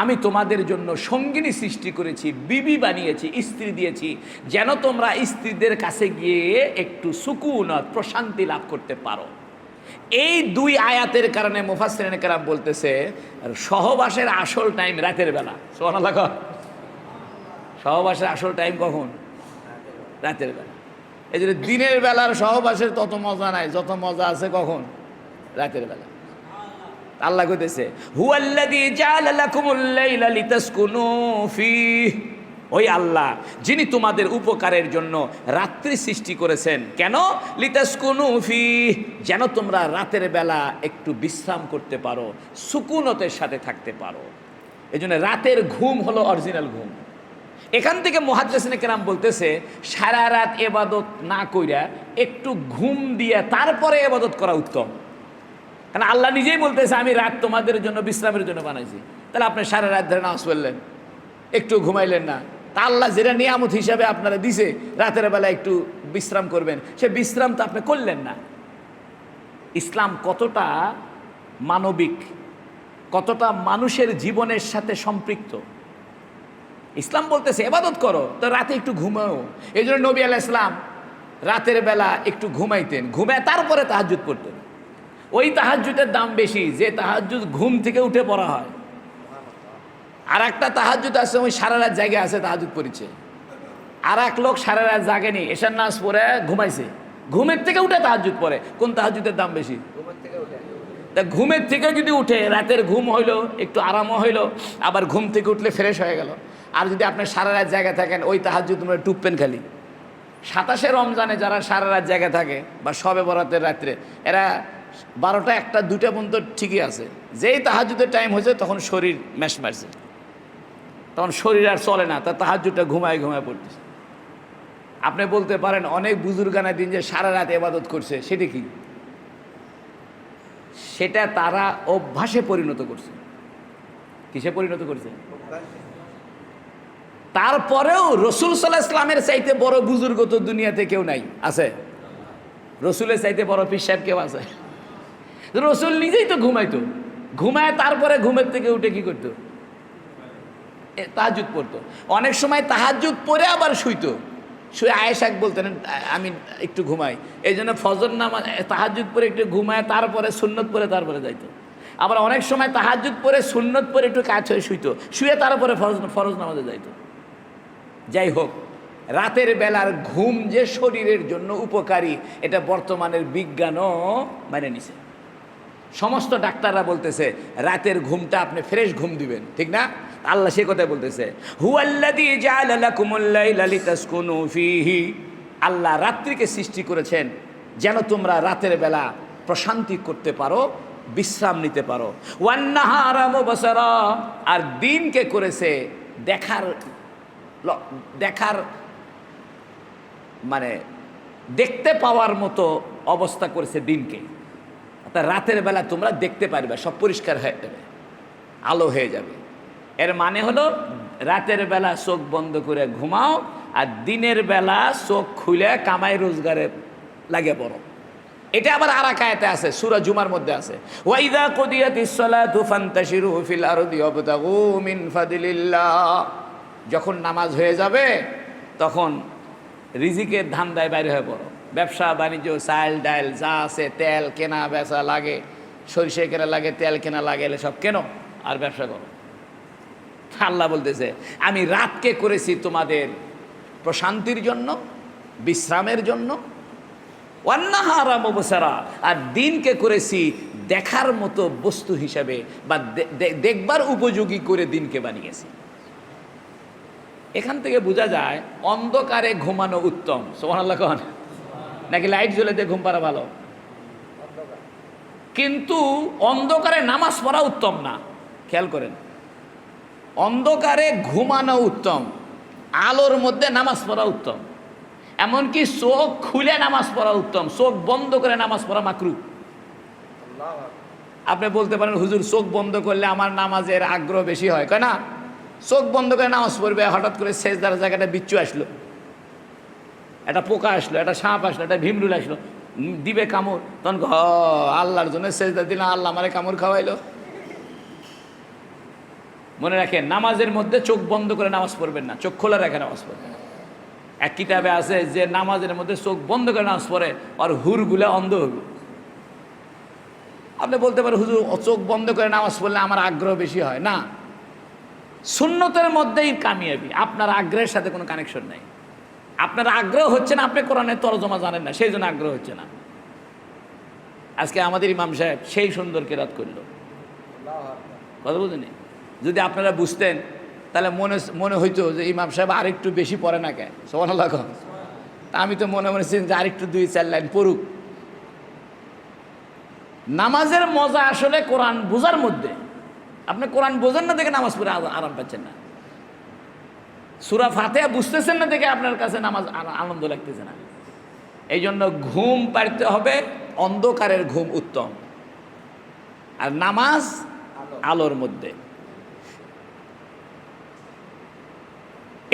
Speaker 1: আমি তোমাদের জন্য সঙ্গিনী সৃষ্টি করেছি, বিবি বানিয়েছি, স্ত্রী দিয়েছি, যেন তোমরা স্ত্রীদের কাছে গিয়ে একটু সুকুনত, প্রশান্তি লাভ করতে পারো। এই দুই আয়াতের কারণে মুফাসসিরিন কেরাম বলতেছে সহবাসের আসল টাইম রাতের বেলা। সুবহানাল্লাহ। সহবাসের আসল টাইম কখন? রাতের বেলা। এই জন্য দিনের বেলার সহবাসের তত মজা নাই, যত মজা আছে কখন? রাতের বেলা। আল্লাহ কইতেছে হুয়াল্লাযী জাআলা লাকুমুল লাইলা লিতাসকুনু ফীহি, ওই আল্লাহ যিনি তোমাদের উপকারের জন্য রাত্রি সৃষ্টি করেছেন। কেন? লিতাসকুনু ফীহি, যেন তোমরা রাতের বেলা একটু বিশ্রাম করতে পারো, সুকুনতের সাথে থাকতে পারো। এই জন্য রাতের ঘুম হলো অরিজিনাল ঘুম। এখান থেকে মুহাদ্দিসিন কেরাম বলতেছে সারা রাত ইবাদত না কইরা একটু ঘুম দিয়ে তারপরে ইবাদত করা উত্তম। কারণ আল্লাহ নিজেই বলতেছে আমি রাত তোমাদের জন্য বিশ্রামের জন্য বানাইছি। তাহলে আপনি সারা রাত ধরে নামাজ পড়লেন, একটু ঘুমাইলেন না, তা আল্লাহ যেটা নিয়ামত হিসাবে আপনারা দিছে রাতের বেলা একটু বিশ্রাম করবেন, সে বিশ্রাম তো আপনি করলেন না। ইসলাম কতটা মানবিক, কতটা মানুষের জীবনের সাথে সম্পৃক্ত। ইসলাম বলতেছে ইবাদত করো, তো রাতে একটু ঘুমাও। এই জন্য নবী আলাইহিস সালাম রাতের বেলা একটু ঘুমাইতেন, ঘুমায় তারপরে তাহাজ্জুদ পড়তেন। ওই তাহাজ্জুদের দাম বেশি যে তাহাজ্জুদ ঘুম থেকে উঠে পড়া হয়। আর একটা তাহাজ্জুদ আছে ওই সারা রাত জায়গা আছে তাহাজ্জুদ পড়েছে, আর এক লোক সারা রাত জাগেনি, এশার নামাজ পড়ে ঘুমাইছে, ঘুমের থেকে উঠে তাহাজ্জুদ পড়ে, কোন তাহাজ্জুদের দাম বেশি? তা ঘুমের থেকে যদি উঠে, রাতের ঘুম হইলো, একটু আরামও হইলো, আবার ঘুম থেকে উঠলে ফ্রেশ হয়ে গেল। আর যদি আপনি সারা রাত জায়গা থাকেন ওই তাহাজ্জুদ তোমরা টুপবেন খালি। 27শে রমজানে যারা সারা রাত জায়গা থাকে বা শবে বরাতের রাত্রে, এরা 12টা 1টা 2টা পর্যন্ত ঠিকই আছে। যেই তাহাজ্জুদের টাইম হয়েছে তখন শরীর ম্যাশ মারছে, তখন শরীর আর চলে না, তা তাহাজ্জুদটা ঘুমায় ঘুমায় পড়তেছে। আপনি বলতে পারেন অনেক বুজুর্গানা দিন যে সারা রাত ইবাদত করছে, সেটা কি? সেটা তারা অভ্যাসে পরিণত করছে। কিসে পরিণত করছে? তারপরেও রসুল সাল্লাল্লাহু আলাইহি ওয়াসাল্লামের চাইতে বড় বুজুর্গ তো দুনিয়াতে কেউ নাই, আছে? রসুলের চাইতে বড় পীর সাহেব কেউ আছে? রসুল নিজেই তো ঘুমাইতো, ঘুমায় তারপরে ঘুমের থেকে উঠে কি করতো? তাহাজ্জুদ পড়তো। অনেক সময় তাহাজ্জুদ পড়ে আবার শুইতো, শুয়ে আয়েশাক বলতেন আমি একটু ঘুমাই, এই জন্য ফজর নামাজ তাহাজ্জুদ পড়ে একটু ঘুমায় তারপরে সুন্নত পড়ে তারপরে যাইতো। আবার অনেক সময় তাহাজ্জুদ পড়ে সুন্নত পড়ে একটু কাজ হয়ে শুইতো, শুয়ে তারপরে ফরজ নামাজে যাইতো। যাই হোক, রাতের বেলার ঘুম যে শরীরের জন্য উপকারী এটা বর্তমানের বিজ্ঞানও মেনে নিছে। সমস্ত ডাক্তাররা বলতেছে রাতের ঘুমটা আপনি ফ্রেশ ঘুম দিবেন, ঠিক না? আল্লাহ সে কথাই বলতেছে, হুয়াল্লাযী জাআলা লাকুমুল লাইলা লিতাসকুনু ফীহি। আল্লাহ রাত্রিকে সৃষ্টি করেছেন যেন তোমরা রাতের বেলা প্রশান্তি করতে পারো, বিশ্রাম নিতে পারো। ওয়ান নাহারা মুবসারা, আর দিনকে করেছে দেখার মানে দেখতে পাওয়ার মতো অবস্থা করেছে দিনকে। তা রাতের বেলা তোমরা দেখতে পারবে, সব পরিষ্কার হয়ে যাবে, আলো হয়ে যাবে। এর মানে হলো রাতের বেলা চোখ বন্ধ করে ঘুমাও, আর দিনের বেলা চোখ খুলে কামাই রোজগারে লাগে পড়ো। এটা আবার আরেক আয়াতে আছে, সূরা জুমার মধ্যে আছে, ওয়াইদা কুদিয়াতিস সালাতু ফান্তাশিরু ফিল আরদি ওয়াবতাগু মিন ফাদলিল্লাহ। যখন নামাজ হয়ে যাবে তখন রিজিকের ধান্দায় বাইরে হয়ে পড়ো, ব্যবসা বাণিজ্য, চাল ডাল যা আছে, তেল কেনা বেচা লাগে, সরিষা কেনা লাগে, তেল কেনা লাগে, এলে সব কেন আর ব্যবসা করো। আল্লাহ বলতেছে আমি রাতকে করেছি তোমাদের প্রশান্তির জন্য, বিশ্রামের জন্য, ওয়ান্নাহারা মুবসারা, আর দিনকে করেছি দেখার মতো বস্তু হিসাবে বা দেখবার উপযোগী করে দিনকে বানিয়েছি। এখান থেকে বোঝা যায় অন্ধকারে ঘুমানো উত্তম। সুবহানাল্লাহ কোন, নাকি লাইট জ্বলে দিয়ে ঘুম পাড়া ভালো? কিন্তু অন্ধকারে নামাজ পড়া উত্তম না। খেয়াল করেন, অন্ধকারে ঘুমানো উত্তম, আলোর মধ্যে নামাজ পড়া উত্তম। এমনকি চোখ খুলে নামাজ পড়া উত্তম, চোখ বন্ধ করে নামাজ পড়া মাকরুহ। আপনি বলতে পারেন হুজুর চোখ বন্ধ করলে আমার নামাজের আগ্রহ বেশি হয়, কয় না? চোখ বন্ধ করে নামাজ পড়বে, হঠাৎ করে সেজদার জায়গাটা বিচ্ছু আসলো, একটা পোকা আসলো, একটা সাপ আসলো, একটা ভিমরুল আসলো, দিবে কামড়, তখন আল্লাহর জন্য সেজদা দিলাম, আল্লাহ আমারে কামড় খাওয়াইলো। মনে রাখেন, নামাজের মধ্যে চোখ বন্ধ করে নামাজ পড়বেন না, চোখ খোলা রেখে নামাজ পড়বেন। এক কিতাবে আছে যে নামাজের মধ্যে চোখ বন্ধ করে নামাজ পড়ে আর হুরগুলা অন্ধ হবে। আপনি বলতে পারেন হুজুর চোখ বন্ধ করে নামাজ পড়লে আমার আগ্রহ বেশি হয় না। সুন্নতের মধ্যেই কামিয়াবি, আপনার আগ্রহের সাথে কোনো কানেকশন নাই। আপনার আগ্রহ হচ্ছে না, আপনি কোরআনের তরজমা জানেন না, সেই জন্য আগ্রহ হচ্ছে না। আজকে আমাদের ইমাম সাহেব সেই সুন্দর কেরাত করলো, কথা বুঝেনি? যদি আপনারা বুঝতেন তাহলে মনে হইতো যে ইমাম সাহেব আরেকটু বেশি পড়ে না কেন। সুবহানাল্লাহ। আমি তো মনে মনে যে আরেকটু 2-4 লাইন পড়ুক। নামাজের মজা আসলে কোরআন বোঝার মধ্যে। আপনি কোরআন বোঝেন না দেখে নামাজ পড়ে আরাম পাচ্ছেন না, সূরা ফাতিহা বুঝতেছেন না দেখে আপনার কাছে নামাজ আনন্দ লাগতেছে না। এই জন্য ঘুম পাড়তে হবে, অন্ধকারের ঘুম উত্তম, আর নামাজ আলোর মধ্যে।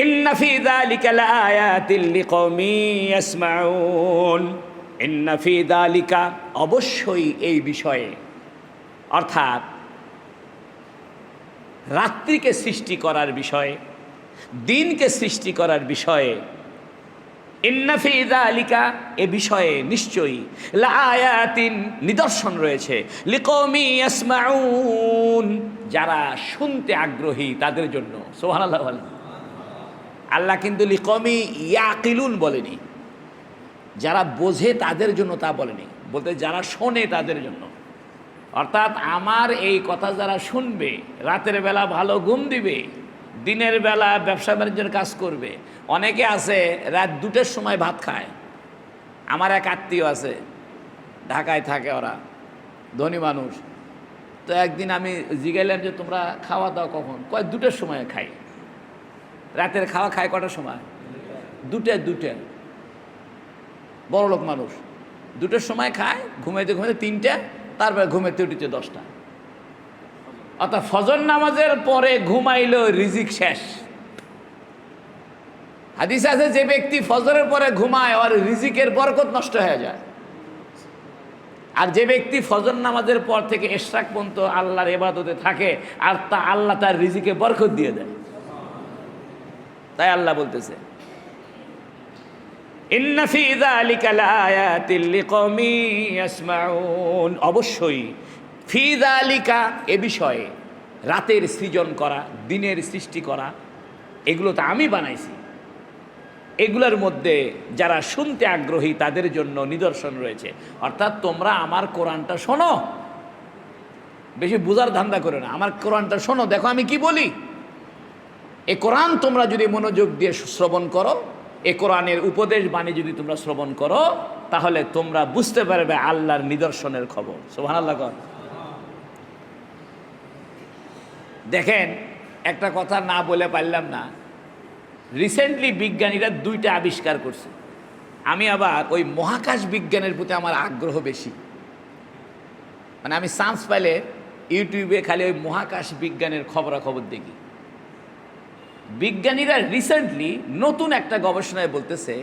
Speaker 1: ইন্না ফি যালিকা লাআয়াতিন লিকওমিন ইয়াসমাউন। ইন্না ফি যালিকা, অবশ্যই এই বিষয়ে, অর্থাৎ রাত্রিকে সৃষ্টি করার বিষয়ে, দিনকে সৃষ্টি করার বিষয়ে, ইন্না ফি যালিকা, এ বিষয়ে নিশ্চয়ই, লাআয়াতিন, নিদর্শন রয়েছে, লিকওমি ইয়াসমাউন, যারা শুনতে আগ্রহী তাদের জন্য। সুবহানাল্লাহ বলেন। আল্লাহ কিন্তু লিকওমি ইয়াকিলুন বলেনি, যারা বোঝে তাদের জন্য তা বলেনি, বলতে যারা শোনে তাদের জন্য। অর্থাৎ আমার এই কথা যারা শুনবে, রাতের বেলা ভালো ঘুম দিবে, দিনের বেলা ব্যবসা বাণিজ্যের কাজ করবে। অনেকে আছে রাত 2টার সময় ভাত খায়। আমার এক আত্মীয় আছে, ঢাকায় থাকে, ওরা ধনী মানুষ। তো একদিন আমি জিজ্ঞাইলাম যে তোমরা খাওয়া দাওয়া কখন? কয় 2টার সময় খাই। রাতের খাওয়া খায় কটার সময়? 2টা। বড়লোক মানুষ 2টার সময় খায়, ঘুমাইতে 3টা, তারপরে ঘুমাইতে উঠিতে 10টা। অর্থাৎ ফজর নামাজের পরে ঘুমাইলো, রিজিক শেষ। হাদিস আছে যে ব্যক্তি ফজরের পরে ঘুমায় ওর রিজিকের বরকত নষ্ট হয়ে যায়। আর যে ব্যক্তি ফজর নামাজের পর থেকে ইশরাক পর্যন্ত আল্লাহর ইবাদতে থাকে, আর তা আল্লাহ তার রিজিকে বরকত দিয়ে দেয়। তাই আল্লাহ বলতেছে, ইন্না ফি যালিকা লাআয়াতিন লিকওমি ইয়াসমাউন, অবশ্যই ফি যালিকা, এ বিষয়ে, রাতের সৃজন করা, দিনের সৃষ্টি করা, এগুলো তো আমি বানাইছি, এগুলোর মধ্যে যারা শুনতে আগ্রহী তাদের জন্য নিদর্শন রয়েছে। অর্থাৎ তোমরা আমার কোরআনটা শোনো, বেশি বুঝার ধান্দা করো না, আমার কোরআনটা শোনো, দেখো আমি কি বলি। এ কোরআন তোমরা যদি মনোযোগ দিয়ে শ্রবণ করো, এ কোরআনের উপদেশ বাণী যদি তোমরা শ্রবণ করো, তাহলে তোমরা বুঝতে পারবে আল্লাহর নিদর্শনের খবর। সুবহানাল্লাহ। দেখেন, একটা কথা না বলে পারলাম না, রিসেন্টলি বিজ্ঞানীরা 2টা আবিষ্কার করছে। আমি আবার ওই মহাকাশ বিজ্ঞানের প্রতি আমার আগ্রহ বেশি, মানে আমি চান্স পাইলে ইউটিউবে খালি ওই মহাকাশ বিজ্ঞানের খবরাখবর দেখি। বিজ্ঞানীরা রিসেন্টলি নতুন একটা গবেষণায় বলতেছে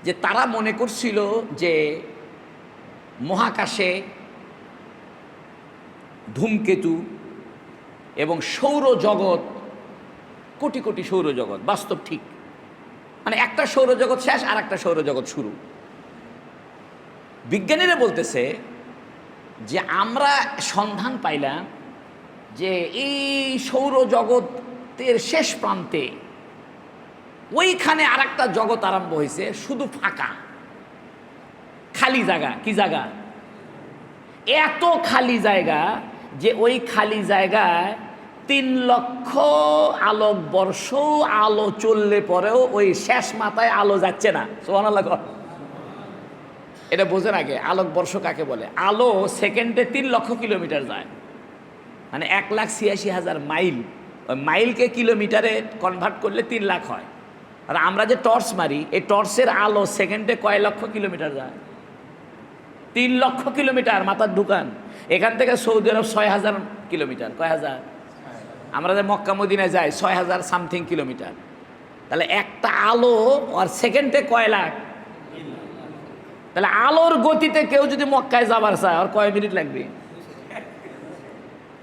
Speaker 1: যে তারা মনে করছিল যে মহাকাশে ধূমকেতু এবং সৌরজগৎ, কোটি কোটি সৌরজগৎ, বাস্তব ঠিক, মানে একটা সৌরজগৎ শেষ আর একটা সৌরজগৎ শুরু। বিজ্ঞানীরা বলতেছে যে আমরা সন্ধান পাইলাম যে এই সৌরজগতের শেষ প্রান্তে ওইখানে আর একটা জগৎ আরম্ভ হয়েছে, শুধু ফাঁকা খালি জায়গা। কি জায়গা? এত খালি জায়গা যে ওই খালি জায়গায় 3 লক্ষ আলোকবর্ষ আলো চললে পরেও ওই শেষ মাথায় আলো যাচ্ছে না। সুবহানাল্লাহ। এটা বোঝেন আগে, আলোকবর্ষ কাকে বলে? আলো সেকেন্ডে 3 লক্ষ কিলোমিটার যায়, মানে 1,86,000 মাইল। ওই মাইলকে কিলোমিটারে কনভার্ট করলে 3 লাখ হয়। আর আমরা যে টর্চ মারি, এই টর্চের আলো সেকেন্ডে কয় লক্ষ কিলোমিটার যায়? 3 লক্ষ কিলোমিটার। মাথার ঢুকান, এখান থেকে সৌদি আরব 6,000 কিলোমিটার। কয় হাজার? আমরা যে মক্কা মদিনায় যাই 6,000 সামথিং কিলোমিটার। তাহলে একটা আলো আর সেকেন্ডে কয় লাখ? তাহলে আলোর গতিতে কেউ যদি মক্কায় যাবার চায় আর কয় মিনিট লাগবে?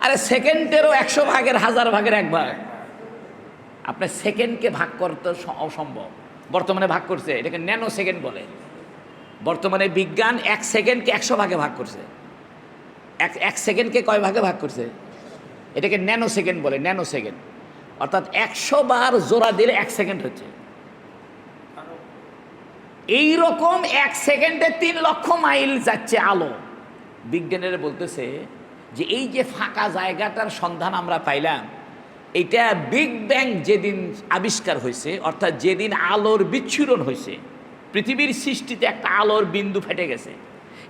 Speaker 1: আরে সেকেন্ডেরও 100 ভাগের 1000 ভাগের 1 ভাগ। আপনার সেকেন্ডকে ভাগ করতে অসম্ভব। বর্তমানে ভাগ করছে, এটাকে ন্যানো সেকেন্ড বলে। বর্তমানে বিজ্ঞান 1 সেকেন্ডকে 100 ভাগে ভাগ করছে। এক সেকেন্ডকে কয় ভাগে ভাগ করছে? এটাকে ন্যানো সেকেন্ড বলে, ন্যানো সেকেন্ড। অর্থাৎ 100 বার জোড়া দিলে 1 সেকেন্ড হচ্ছে। এইরকম 1 সেকেন্ডে 3 লক্ষ মাইল যাচ্ছে আলো। বিজ্ঞানীরা বলতেছে যে এই যে ফাঁকা জায়গাটার সন্ধান আমরা পাইলাম, এটা বিগ ব্যাং যেদিন আবিষ্কার হয়েছে, অর্থাৎ যেদিন আলোর বিচ্ছুরণ হয়েছে, পৃথিবীর সৃষ্টিতে একটা আলোর বিন্দু ফেটে গেছে।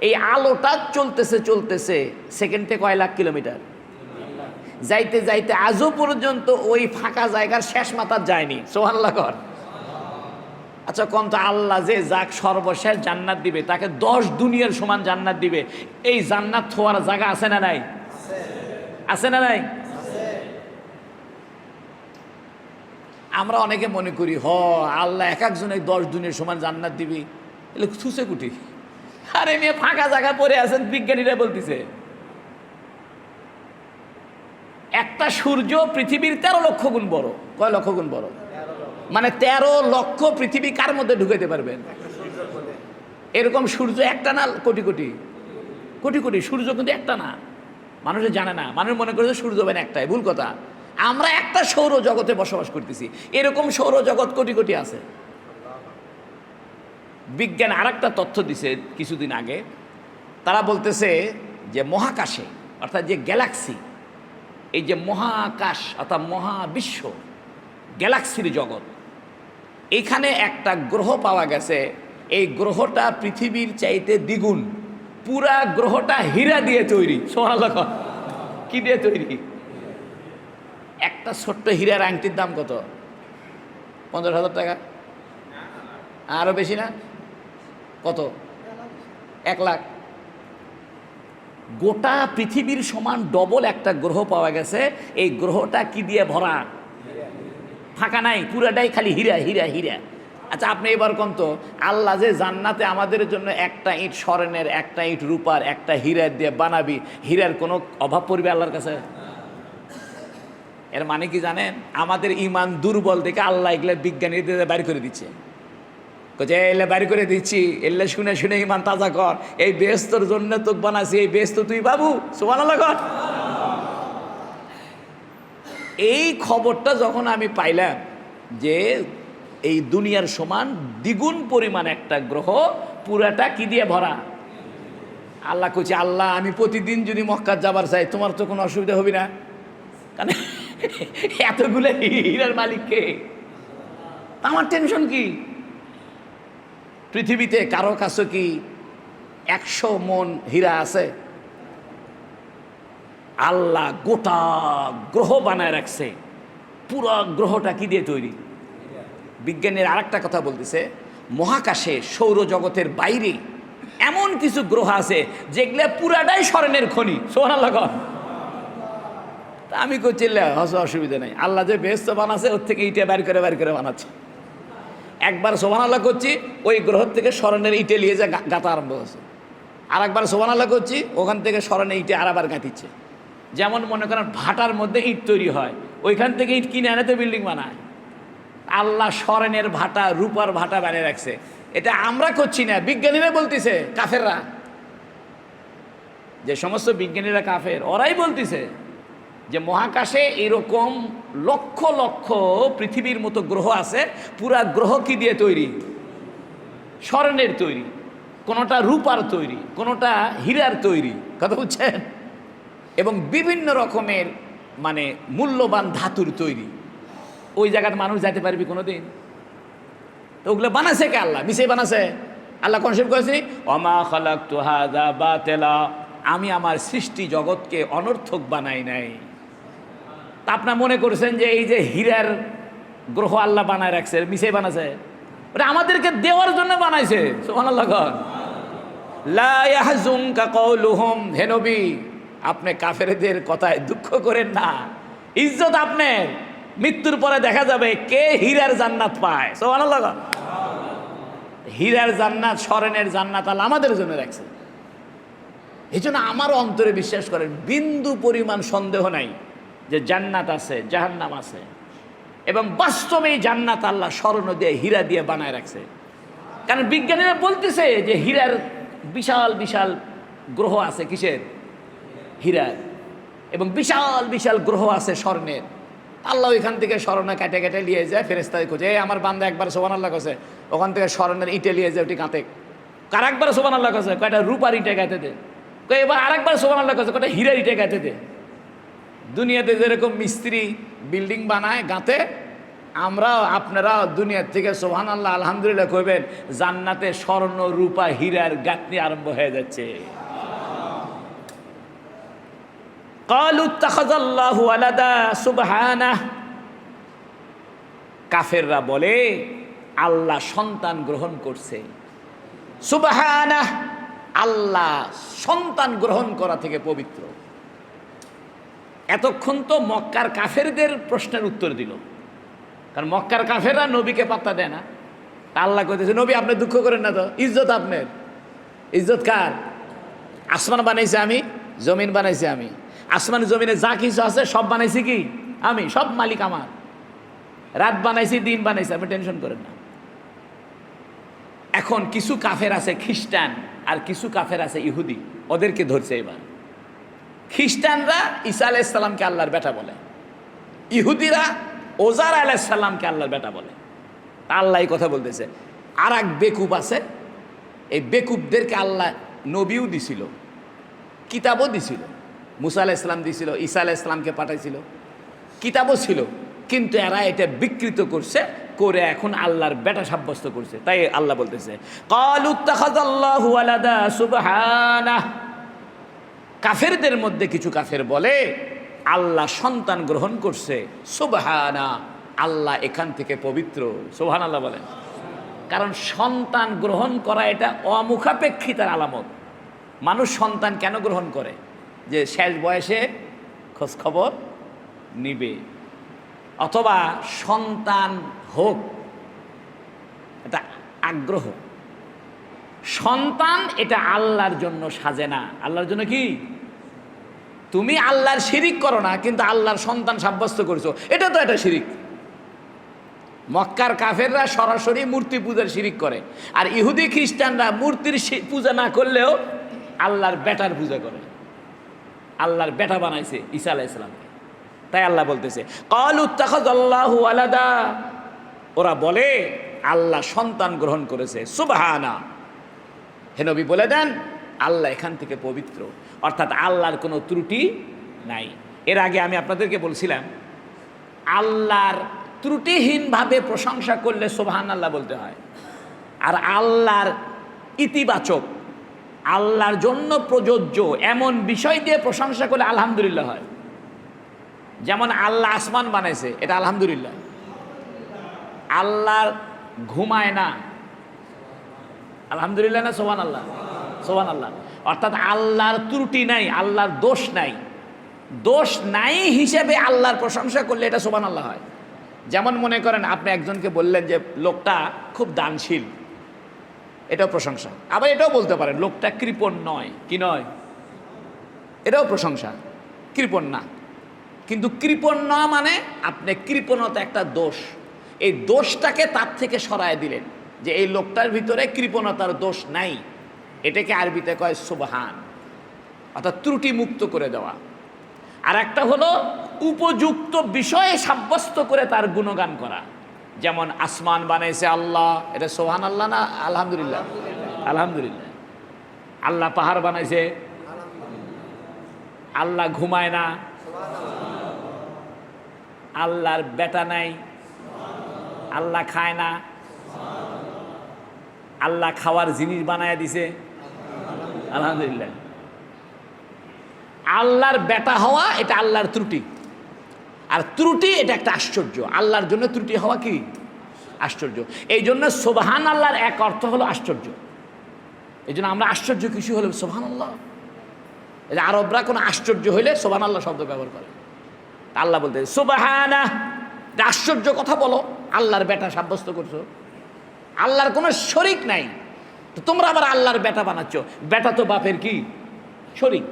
Speaker 1: এই আলোটা চলতেছে চলতেছে সেকেন্ডে কয় লাখ কিলোমিটার যাইতে যাইতে আজও পর্যন্ত ওই ফাঁকা জায়গার শেষ মাথার যায়নি। সুবহানাল্লাহ। আচ্ছা কোন তো আল্লাহ যে যাক সর্বশেষ জান্নাত দিবে, তাকে 10 দুনিয়ার সমান জান্নাত দিবে, এই জান্নাত থোয়ার জায়গা আছে না নাই? আছে না নাই? আমরা অনেকে মনে করি আল্লাহ এক একজনে 10 দুনিয়ার সমান জান্নাত দিবি, এলে ছুঁচে কুটি। আরে মেয়ে ফাঁকা জায়গা পড়ে আছেন, বিজ্ঞানীরা বলতেছে একটা সূর্য পৃথিবীর 13 লক্ষ গুণ বড়। কয় লক্ষ গুণ বড়? মানে 13 লক্ষ পৃথিবী কার মধ্যে ঢুকাইতে পারবেন? এরকম সূর্য একটা না, কোটি কোটি কোটি কোটি সূর্য, কিন্তু একটা না। মানুষে জানে না, মানুষ মনে করে যে সূর্য মানে একটাই। ভুল কথা। আমরা একটা সৌর জগতে বসবাস করতেছি, এরকম সৌর জগৎ কোটি কোটি আছে। বিজ্ঞান আর একটা তথ্য দিছে কিছুদিন আগে। তারা বলতেছে যে মহাকাশে, অর্থাৎ যে গ্যালাক্সি, এই যে মহাকাশ অর্থাৎ মহাবিশ্ব, গ্যালাক্সির জগৎ, এখানে একটা গ্রহ পাওয়া গেছে। এই গ্রহটা পৃথিবীর চাইতে দ্বিগুণ। পুরা গ্রহটা হীরা দিয়ে তৈরি। সুবহানাল্লাহ। কি দিয়ে তৈরি? একটা ছোট্ট হীরার আংটির দাম কত? 50,000 টাকা? আরো বেশি না? কত? 1 লাখ। গোটা পৃথিবীর সমান ডবল একটা গ্রহ পাওয়া গেছে। এই গ্রহটা কি দিয়ে ভরা? ফাঁকা নাই, পুরাটাই খালি হীরা হীরা হীরা। আচ্ছা, আপনি এবার কোন তো, আল্লাহ যে জান্নাতে আমাদের জন্য একটা ইট স্বর্ণের, একটা ইট রূপার, একটা হীরা দিয়ে বানাবি, হীরার কোনো অভাব পড়বে আল্লাহর কাছে? এর মানে কি জানেন? আমাদের ইমান দুর্বল দেখে আল্লাহ এগুলো বিজ্ঞানীদের বাইর করে দিচ্ছে। এলে বাইর করে দিচ্ছি, এলে শুনে শুনে ইমান তাজা কর। এই বেহেশতের জন্য তোকে বানাচ্ছি, এই বেহেশত তুই বাবু। সুবহানাল্লাহ কর। এই খবরটা যখন আমি পাইলাম যে এই দুনিয়ার সমান দ্বিগুণ পরিমাণ একটা গ্রহ, পুরাটা কি দিয়ে ভরা? আল্লাহ কইছে, আল্লাহ আমি প্রতিদিন যদি মক্কা যাবার চাই, তোমার তো কোনো অসুবিধা হবে না, কারণ এতগুলো হীরার মালিককে, আমার টেনশন কি? পৃথিবীতে কারো কাছে কি 100 মন হীরা আছে? আল্লাহ গোটা গ্রহ বানায় রাখছে। পুরো গ্রহটা কি দিয়ে তৈরি? বিজ্ঞানীর আরেকটা কথা বলতেছে, মহাকাশে সৌরজগতের বাইরে এমন কিছু গ্রহ আছে যেগুলো পুরাটাই স্বর্ণের খনি। সুবহানাল্লাহ। তা আমি কইছিলাম অসুবিধা নেই, আল্লাহ যে বেহেশত বানাচ্ছে ওর থেকে ইটে বাইর করে বানাচ্ছে। একবার সুবহানাল্লাহ করছি, ওই গ্রহ থেকে স্বর্ণের ইটে নিয়ে যা গাঁথা আরম্ভ হয়েছে। আর একবার সুবহানাল্লাহ করছি, ওখান থেকে স্বর্ণের ইটে আবার গাঁথিচ্ছে। যেমন মনে করেন ভাটার মধ্যে ইট তৈরি হয়, ওইখান থেকে ইট কিনে আনে তো বিল্ডিং বানায়। আল্লাহ স্বর্ণের ভাটা, রূপার ভাটা বানিয়ে রাখছে। এটা আমরা করছি না, বিজ্ঞানীরা বলতেছে, কাফেররা। যে সমস্ত বিজ্ঞানীরা কাফের, ওরাই বলতেছে যে মহাকাশে এরকম লক্ষ লক্ষ পৃথিবীর মতো গ্রহ আছে। পুরা গ্রহ কি দিয়ে তৈরি? স্বর্ণের তৈরি, কোনোটা রূপার তৈরি, কোনোটা হীরার তৈরি। কথা বুঝছেন? এবং বিভিন্ন রকমের মানে মূল্যবান ধাতুর তৈরি। ওই জায়গায় মানুষ যাইতে পারবি কোনোদিন? তো ওগুলো বানাছে কে? আল্লাহ মিশে বানাছে। আল্লাহ কনসেপ্ট করেছি, ওমা খালাকতু হাযা বাতিলা, আমি আমার সৃষ্টি জগৎকে অনর্থক বানাই নাই। তা আপনার মনে করছেন যে এই যে হীরার গ্রহ আল্লাহ বানায় রাখছে, মিশে বানাছে? ওটা আমাদেরকে দেওয়ার জন্য বানাইছে। সুবহানাল্লাহ। লা ইয়াহজুনকা কাওলুহুম, হে নবী আপনি কাফেরদের কথায় দুঃখ করেন না। ইজ্জত আপনার, মৃত্যুর পরে দেখা যাবে কে হীরার জান্নাত পায়। সুবহানাল্লাহ। হীরার জান্নাত, স্বর্ণের জান্নাত আল্লাহ আমাদের জন্য রাখছে। এই জন্য আমার অন্তরে বিশ্বাস করেন, বিন্দু পরিমাণ সন্দেহ নাই যে জান্নাত আছে, জাহান্নাম আছে। এবং বাস্তবেই জান্নাত আল্লাহ স্বর্ণ দিয়ে, হীরা দিয়ে বানায় রাখছে। কারণ বিজ্ঞানীরা বলতেছে যে হীরার বিশাল বিশাল গ্রহ আছে। কিসের? হীরার। এবং বিশাল বিশাল গ্রহ আছে স্বর্ণের। আল্লাহ ওইখান থেকে স্বর্ণ কেটে কেটে নিয়ে যায়, ফেরেশতায় খোঁজে, আমার বান্দা একবার সুবহানাল্লাহ কইছে, ওখান থেকে স্বর্ণের ইটে নিয়ে যায়, ওটি গাঁতে। কার একবার সুবহানাল্লাহ কইছে, কয়টা রূপার ইটে গাঁতে দে। এবার আরেকবার সুবহানাল্লাহ কইছে, কয়টা হীরার ইটে গাঁতে দে। দুনিয়াতে যেরকম মিস্ত্রি বিল্ডিং বানায় গাঁতে, আমরাও আপনারাও দুনিয়ার থেকে সুবহানাল্লাহ আলহামদুলিল্লাহ কইবেন, জান্নাতে স্বর্ণ রূপা হীরার গাঁথনি আরম্ভ হয়ে যাচ্ছে। ক্বালু ইত্তাখাযাল্লাহু ওয়ালাদা সুবহানাহ, কাফেররা বলে আল্লাহ সন্তান গ্রহণ করছে। সুবহানাহ, আল্লাহ সন্তান গ্রহণ করা থেকে পবিত্র। এতক্ষণ তো মক্কার কাফেরদের প্রশ্নের উত্তর দিল, কারণ মক্কার কাফেররা নবীকে পাত্তা দেয় না। আল্লাহ কইতেছে, নবী আপনি দুঃখ করেন না তো, ইজ্জত আপনার। ইজ্জত কার? আসমান বানাইছে আমি, জমিন বানাইছে আমি। আসমান জমিনে যা কিছু আছে সব বানাইছি কি আমি, সব মালিক আমার। রাত বানাইছি, দিন বানাইছি, আপনি টেনশন করেন না। এখন কিছু কাফের আছে খ্রিস্টান, আর কিছু কাফের আছে ইহুদি, ওদেরকে ধরছে এবার। খ্রিস্টানরা ঈসা আলাইহিস সালামকে আল্লাহর বেটা বলে, ইহুদিরা ওজার আলাইহিস সালামকে আল্লাহর বেটা বলে। আল্লাহ এই কথা বলতেছে। আর এক বেকুব আছে, এই বেকুবদেরকে আল্লাহ নবীও দিছিল, কিতাবও দিছিল। মুসা আলাইহিস সালাম দিছিল, ঈসা আলাইহিস সালামকে পাঠাইছিল, কিতাবও ছিল, কিন্তু এরা এটা বিকৃত করছে, করে এখন আল্লাহর বেটা সাব্যস্ত করছে। তাই আল্লাহ বলতেছে ক্বালু ইত্তাখাযাল্লাহু ওয়ালাদা সুবহানাহু। কাফেরদের মধ্যে কিছু কাফের বলে আল্লাহ সন্তান গ্রহণ করছে, সুবহানা, আল্লাহ এখান থেকে পবিত্র। সুবহানাল্লাহ বলেন। কারণ সন্তান গ্রহণ করা এটা অমুখাপেক্ষিতার আলামত। মানুষ সন্তান কেন গ্রহণ করে? যে শেষ বয়সে খোঁজ খবর নিবে, অথবা সন্তান হোক, এটা আগ্রহ। সন্তান এটা আল্লাহর জন্য সাজে না। আল্লাহর জন্য কি? তুমি আল্লাহর শিরিক করো না, কিন্তু আল্লাহর সন্তান সাব্যস্ত করছো, এটা তো একটা শিরিক। মক্কার কাফেররা সরাসরি মূর্তি পূজার শিরিক করে, আর ইহুদি খ্রিস্টানরা মূর্তির পূজা না করলেও আল্লাহর বেটার পূজা করে। আল্লাহর বেটা বানাইছে ঈসা আলাইহিস সালামকে। তাই আল্লাহ বলতেছে ক্বালু ইত্তাখাযাল্লাহু ওয়ালাদা। ওরা বলে আল্লাহ সন্তান গ্রহণ করেছে, সুবহানা। হে নবী বলে দেন আল্লাহ এখান থেকে পবিত্র, অর্থাৎ আল্লাহর কোনো ত্রুটি নাই। এর আগে আমি আপনাদেরকে বলছিলাম আল্লাহর ত্রুটিহীনভাবে প্রশংসা করলে সুবহানাল্লাহ বলতে হয়, আর আল্লাহর ইতিবাচক, আল্লাহর জন্য প্রযোজ্য এমন বিষয় দিয়ে প্রশংসা করলে আলহামদুলিল্লাহ হয়। যেমন আল্লাহ আসমান বানাইছে, এটা আলহামদুলিল্লাহ। আল্লাহর ঘুমায় না, আলহামদুলিল্লাহ না সুবহানাল্লাহ? সুবহানাল্লাহ। অর্থাৎ আল্লাহর ত্রুটি নাই, আল্লাহর দোষ নাই। দোষ নাই হিসেবে আল্লাহর প্রশংসা করলে এটা সুবহানাল্লাহ হয়। যেমন মনে করেন আপনি একজনকে বললেন যে লোকটা খুব দানশীল, এটাও প্রশংসা। আবার এটাও বলতে পারেন লোকটা কৃপণ নয়, কি নয়, এটাও প্রশংসা, কৃপণ না। কিন্তু কৃপণ না মানে আপনি কৃপণতা একটা দোষ, এই দোষটাকে তার থেকে সরায় দিলেন, যে এই লোকটার ভিতরে কৃপণতার দোষ নাই। এটাকে আরবিতে কয় সুবহান, অর্থাৎ ত্রুটি মুক্ত করে দেওয়া। আর একটা হলো উপযুক্ত বিষয়ে সাব্যস্ত করে তার গুণগান করা। যেমন আসমান বানাইছে আল্লাহ, এটা সুবহানাল্লাহ না আলহামদুলিল্লাহ? আলহামদুলিল্লাহ। আল্লাহ পাহাড় বানাইছে, আল্লাহ ঘুমায় না, আল্লাহর বেটা নাই, আল্লাহ খায় না, আল্লাহ খাওয়ার জিনিস বানায় দিছে, আলহামদুলিল্লাহ। আল্লাহর বেটা হওয়া এটা আল্লাহর ত্রুটি, আর ত্রুটি এটা একটা আশ্চর্য। আল্লাহর জন্য ত্রুটি হওয়া কি আশ্চর্য। এই জন্য সুবহান আল্লাহর এক অর্থ হলো আশ্চর্য। এই জন্য আমরা আশ্চর্য কিছু হলে সুবহানাল্লাহ। এই যে আরবরা কোনো আশ্চর্য হইলে সুবহানাল্লাহ শব্দ ব্যবহার করে। আল্লাহ বলতে সুবহানাহ, আশ্চর্য কথা বলো, আল্লাহর বেটা সাব্যস্ত করছো, আল্লাহর কোনো শরিক নাই। তো তোমরা আবার আল্লাহর বেটা বানাচ্ছ। বেটা তো বাপের কি শরিক।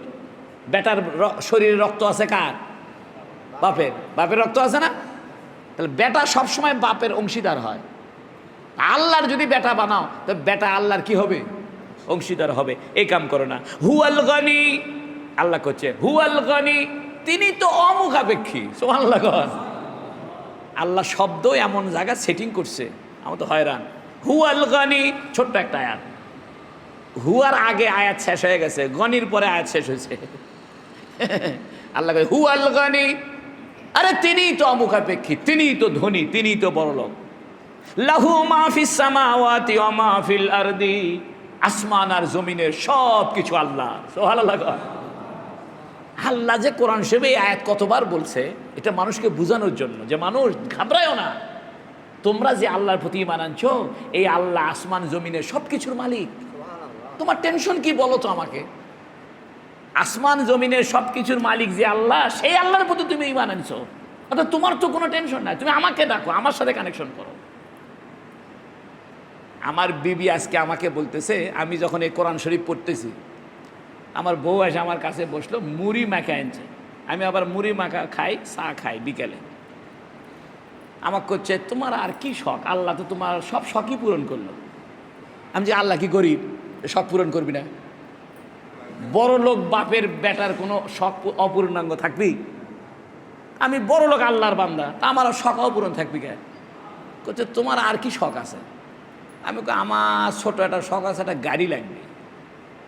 Speaker 1: বেটার শরীরে রক্ত আছে কার? বাপের। বাপের রক্ত আছে না? তাহলে বেটা সবসময় বাপের অংশীদার হয়। আল্লাহর যদি বেটা বানাও তো বেটা আল্লাহর কি হবে? অংশীদার হবে। এই কাম করো না। হুয়াল গনি, আল্লাহ করছে হুয়াল গনি, তিনি তো অমুখাপেক্ষী। সুবহানাল্লাহ। আল্লাহ শব্দ এমন জায়গা সেটিং করছে, আমার তো হয়রান। হুয়াল গনি, ছোট্ট একটা আয়াত। হুয়ার আগে আয়াত শেষ হয়ে গেছে, গনির পরে আয়াত শেষ হয়েছে। আল্লাহ হুয়াল গনি, আরে তিনিই তো অমুখাপেক্ষী, তিনিই তো ধনী, তিনিই তো বড়লোক। লাহু মা ফিস সামাওয়াতি ওয়া মা ফিল আরদি, আসমান আর জমিনের সব কিছু আল্লাহ। সুবহানাল্লাহ। আল্লাহ যে কোরআন শরীফে এই আয়াত কতবার বলছে, এটা মানুষকে বোঝানোর জন্য যে মানুষ ঘাবড়ায়ও না, তোমরা যে আল্লাহর প্রতি ঈমান আনছো, এই আল্লাহ আসমান জমিনের সব কিছুর মালিক। তোমার টেনশন কি বলো তো আমাকে? আসমান জমিনের সব কিছুর মালিক যে আল্লাহ, সেই আল্লাহর প্রতি তুমি ঈমান আনছো, অর্থাৎ তোমার তো কোনো টেনশন নাই। তুমি আমাকে ডাকো, আমার সাথে কানেকশন করো। আমার বিবি আজকে আমাকে বলতেছে, আমি যখন এই কোরআন শরীফ পড়তেছি, আমার বউ এসে আমার কাছে বসলো, মুড়ি মাখা আনছে। আমি আবার মুড়ি মাখা খাই, চা খাই বিকেলে। আমাকে করছে তোমার আর কি শখ, আল্লাহ তো তোমার সব শখই পূরণ করলো। আমি যে আল্লাহ কি গরিব, শখ পূরণ করবি না? বড় লোক বাপের বেটার কোনো শখ অপূর্ণাঙ্গ থাকবি? আমি বড় লোক আল্লাহর বান্দা, তা আমার শখ অপূরণ থাকবি কে? করছে তোমার আর কি শখ আছে? আমি আমার ছোট একটা শখ আছে, একটা গাড়ি লাগবে।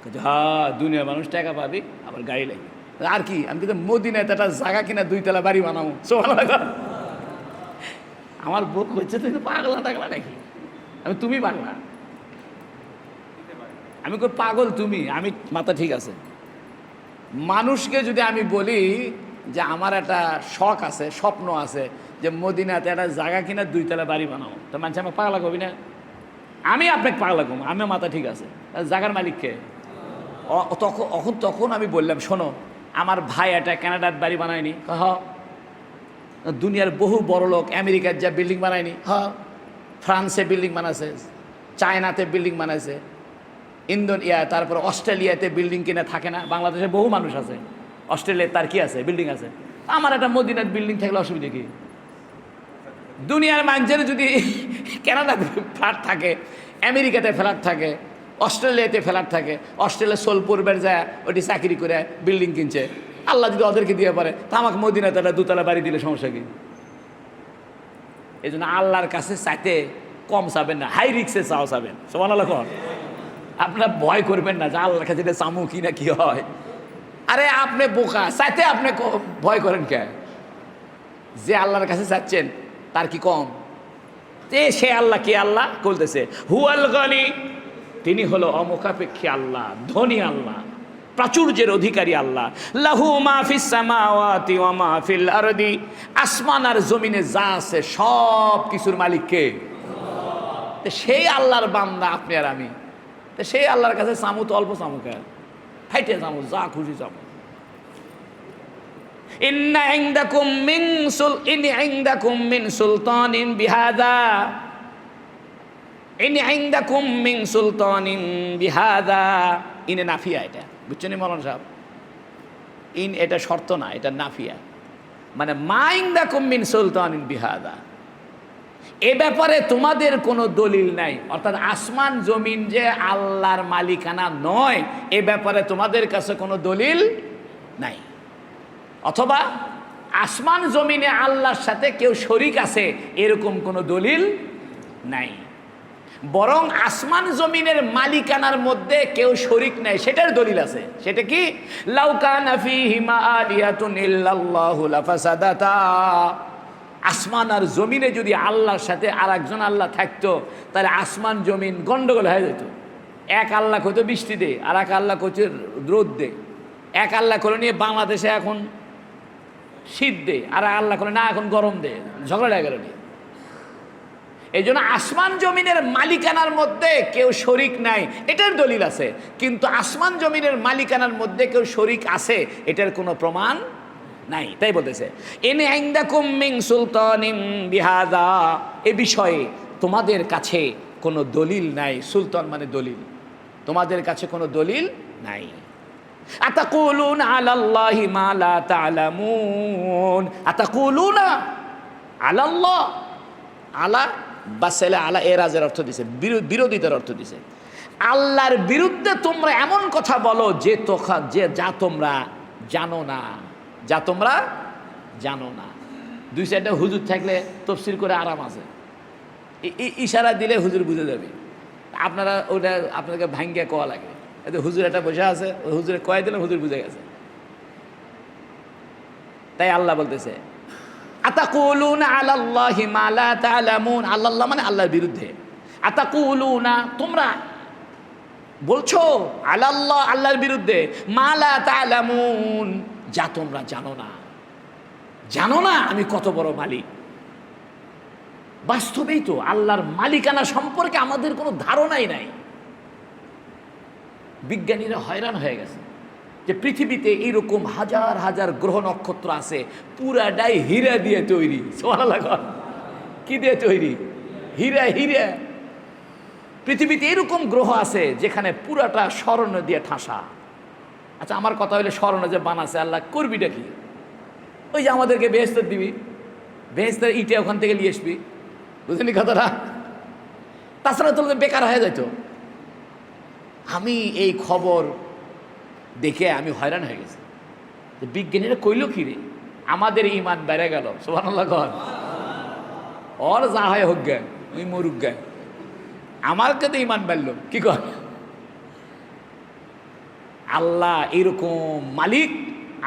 Speaker 1: করছে হ্যাঁ, দুনিয়ার মানুষ টাকা পাবি, আবার গাড়ি লাগবে। আর কি? আমি কিন্তু মদিনায় একটা জায়গা কিনা 2 তলা বাড়ি বানাবো। আমার বউ হচ্ছে তুই পাগলা টাগলা নাকি? তুমি পাগলা? আমি কই পাগল তুমি? আমি মাথা ঠিক আছে। মানুষকে যদি আমি বলি যে আমার একটা শখ আছে, স্বপ্ন আছে যে মদিনাতে একটা জায়গা কিনা 2 তলা বাড়ি বানাবো, তো মানুষ আমাকে পাগলা করবি না? আমি আপনাকে পাগলা করবো? আমি মাথা ঠিক আছে। জায়গার মালিককে তখন আমি বললাম শোনো, আমার ভাই একটা কানাডার বাড়ি বানায়নি? হ। দুনিয়ার বহু বড় লোক আমেরিকার যা বিল্ডিং বানায়নি? হ। ফ্রান্সে বিল্ডিং বানাছে, চায়নাতে বিল্ডিং বানাইছে, তারপর অস্ট্রেলিয়াতে বিল্ডিং কিনে থাকে না? বাংলাদেশে বহু মানুষ আছে, অস্ট্রেলিয়ায় তার কি আছে? বিল্ডিং আছে। আমার একটা মদিনার বিল্ডিং থাকলে অসুবিধা কি? দুনিয়ার মানুষের যদি কানাডাতে ফ্ল্যাট থাকে, আমেরিকাতে ফ্ল্যাট থাকে, অস্ট্রেলিয়াতে ফ্ল্যাট থাকে, অস্ট্রেলিয়া সোলপুরবের যায় ওটি চাকরি করে বিল্ডিং কিনছে, আল্লাহ যদি ওদেরকে দিয়ে পারে তা আমাকে মদিনাতে একটা 2 তলা বাড়ি দিলে সমস্যা কি? এই জন্য আল্লাহর কাছে চাইতে কম চাবেন না, হাই রিক্সে চাও চাবেন। সুবহানাল্লাহ। আপনার ভয় করবেন না যে আল্লাহর কাছে চামু কি না কি হয়। আরে আপনি বোকা, চাইতে আপনি ভয় করেন কে? যে আল্লাহর কাছে চাচ্ছেন তার কি কম? সে আল্লাহ কে? আল্লাহ বলতেছে হুয়াল গনি, তিনি হলো অমুখাপেক্ষী আল্লাহ, ধনী আল্লাহ, প্রাচুর্যের অধিকারী আল্লাহ। লাহু মা ফিস সামাওয়াতি ওয়া মা ফিল আরদি, আসমান আর জমিনে যা আছে সব কিছুর মালিক কে? সেই আল্লাহর বান্দা আপনি আর আমি। সেই আল্লাহর কাছে চামু তো অল্প চামু কে? ফাইটে চামু, যা খুশি চামু। ইন্না ইনদাকুম মিন সুলতানিন বিহাদা, মিন সুলতানিন বিহাদা। ইনে নাফিয়া, এটা বুঝছেন মৌলানা সাহেব? ইন এটা শর্ত না, এটা নাফিয়া, মানে মা ইনদাকুম মিন সুলতানিন বিহাদা, এ ব্যাপারে তোমাদের কোনো দলিল নাই। অর্থাৎ আসমান জমিন যে আল্লাহর মালিকানা নয়, এ ব্যাপারে তোমাদের কাছে কোনো দলিল নাই। অথবা আসমান জমিনে আল্লাহর সাথে কেউ শরিক আছে, এরকম কোনো দলিল নাই। বরং আসমান জমিনের মালিকানার মধ্যে কেউ শরিক নাই, সেটার দলিল আছে। সেটা কি? লাউ কানা ফীহিমা আলিয়াতুন ইল্লাল্লাহু লাফাসাদাতা, আসমান আর জমিনে যদি আল্লাহর সাথে আর একজন আল্লাহ থাকতো, তাহলে আসমান জমিন গন্ডগোল হয়ে যেত। এক আল্লাহ কইতো বৃষ্টি দে, আর এক আল্লাহ কইতো রোদ দে। এক আল্লাহ করে নিয়ে বাংলাদেশে এখন শীত দে, আর আল্লাহ করে না এখন গরম দে, ঝগড়া লেগে গেল। এই জন্য আসমান জমিনের মালিকানার মধ্যে কেউ শরিক নাই, এটার দলিল আছে। কিন্তু আসমান জমিনের মালিকানার মধ্যে কেউ শরিক আছে, এটার কোনো প্রমাণ নাই। তাই বলতেছে ইন ইনদাকুম মিন সুলতানিন বিহাদা, এ বিষয়ে তোমাদের কাছে কোনো দলিল নাই। সুলতান মানে দলিল, তোমাদের কাছে কোনো দলিল নাই। আতাকুলুনা আলাল্লাহি মা লা তা'লামুন, আতাকুলুনা আলাল্লাহ, আলা বাসেলে আলা এরাজের অর্থ দিছে, বিরোধিতার অর্থ দিছে। আল্লাহর বিরুদ্ধে তোমরা এমন কথা বলো যে যা তোমরা জানো না, যা তোমরা জানো না। 2-4টা হুজুর থাকলে তফসির করে আরাম আছে, ইশারা দিলে হুজুর বুঝে যাবে। আপনারা ওটা আপনাদেরকে ভাঙ্গিয়া কোয়া লাগে, এতে হুজুর একটা বসে আছে, ওই হুজুরে কয়ে দিলে হুজুর বুঝে গেছে। তাই আল্লাহ বলতেছে আতাকুলুনা আলাল্লাহি মা লা তা'লামুন, আল্লাহ মানে আল্লাহর বিরুদ্ধে। আতাকুলুনা, তোমরা বলছো, আলাল্লাহ আল্লাহর বিরুদ্ধে, মা লা তা'লামুন, যা তোমরা জানো না। জানো না আমি কত বড় মালিক। বাস্তবেই তো আল্লাহর মালিকানা সম্পর্কে আমাদের কোনো ধারণাই নাই। বিজ্ঞানীরা হয়রান হয়ে গেছে যে পৃথিবীতে এইরকম হাজার হাজার গ্রহ নক্ষত্র আছে, পুরাটাই হীরা দিয়ে তৈরি। সুবহানাল্লাহ। কি দিয়ে তৈরি? হীরা। হীরা। পৃথিবীতে এরকম গ্রহ আছে যেখানে পুরাটা স্বর্ণ দিয়ে ঠাসা। আচ্ছা, আমার কথা হইলে স্বর্ণ যে বানাছে আল্লাহ, করবিটা কি? ওই যে আমাদেরকে বেহেশত দিবি, বেহেশতের ইটে ওখান থেকে নিয়ে আসবি, বুঝলি কথাটা? তাছাড়া তো বেকার হয়ে যেত। আমি এই খবর দেখে আমি হয়রান হয়ে গেছি, বিজ্ঞানীরা কইল কি রে, আমাদের ইমান বেড়ে গেল। সুবহানাল্লাহ কর। ওর যা হয় হোক জ্ঞান, ওই মরুক জ্ঞান, আমার কাছে ইমান বাড়ল। কি কর, আল্লাহ এরকম মালিক,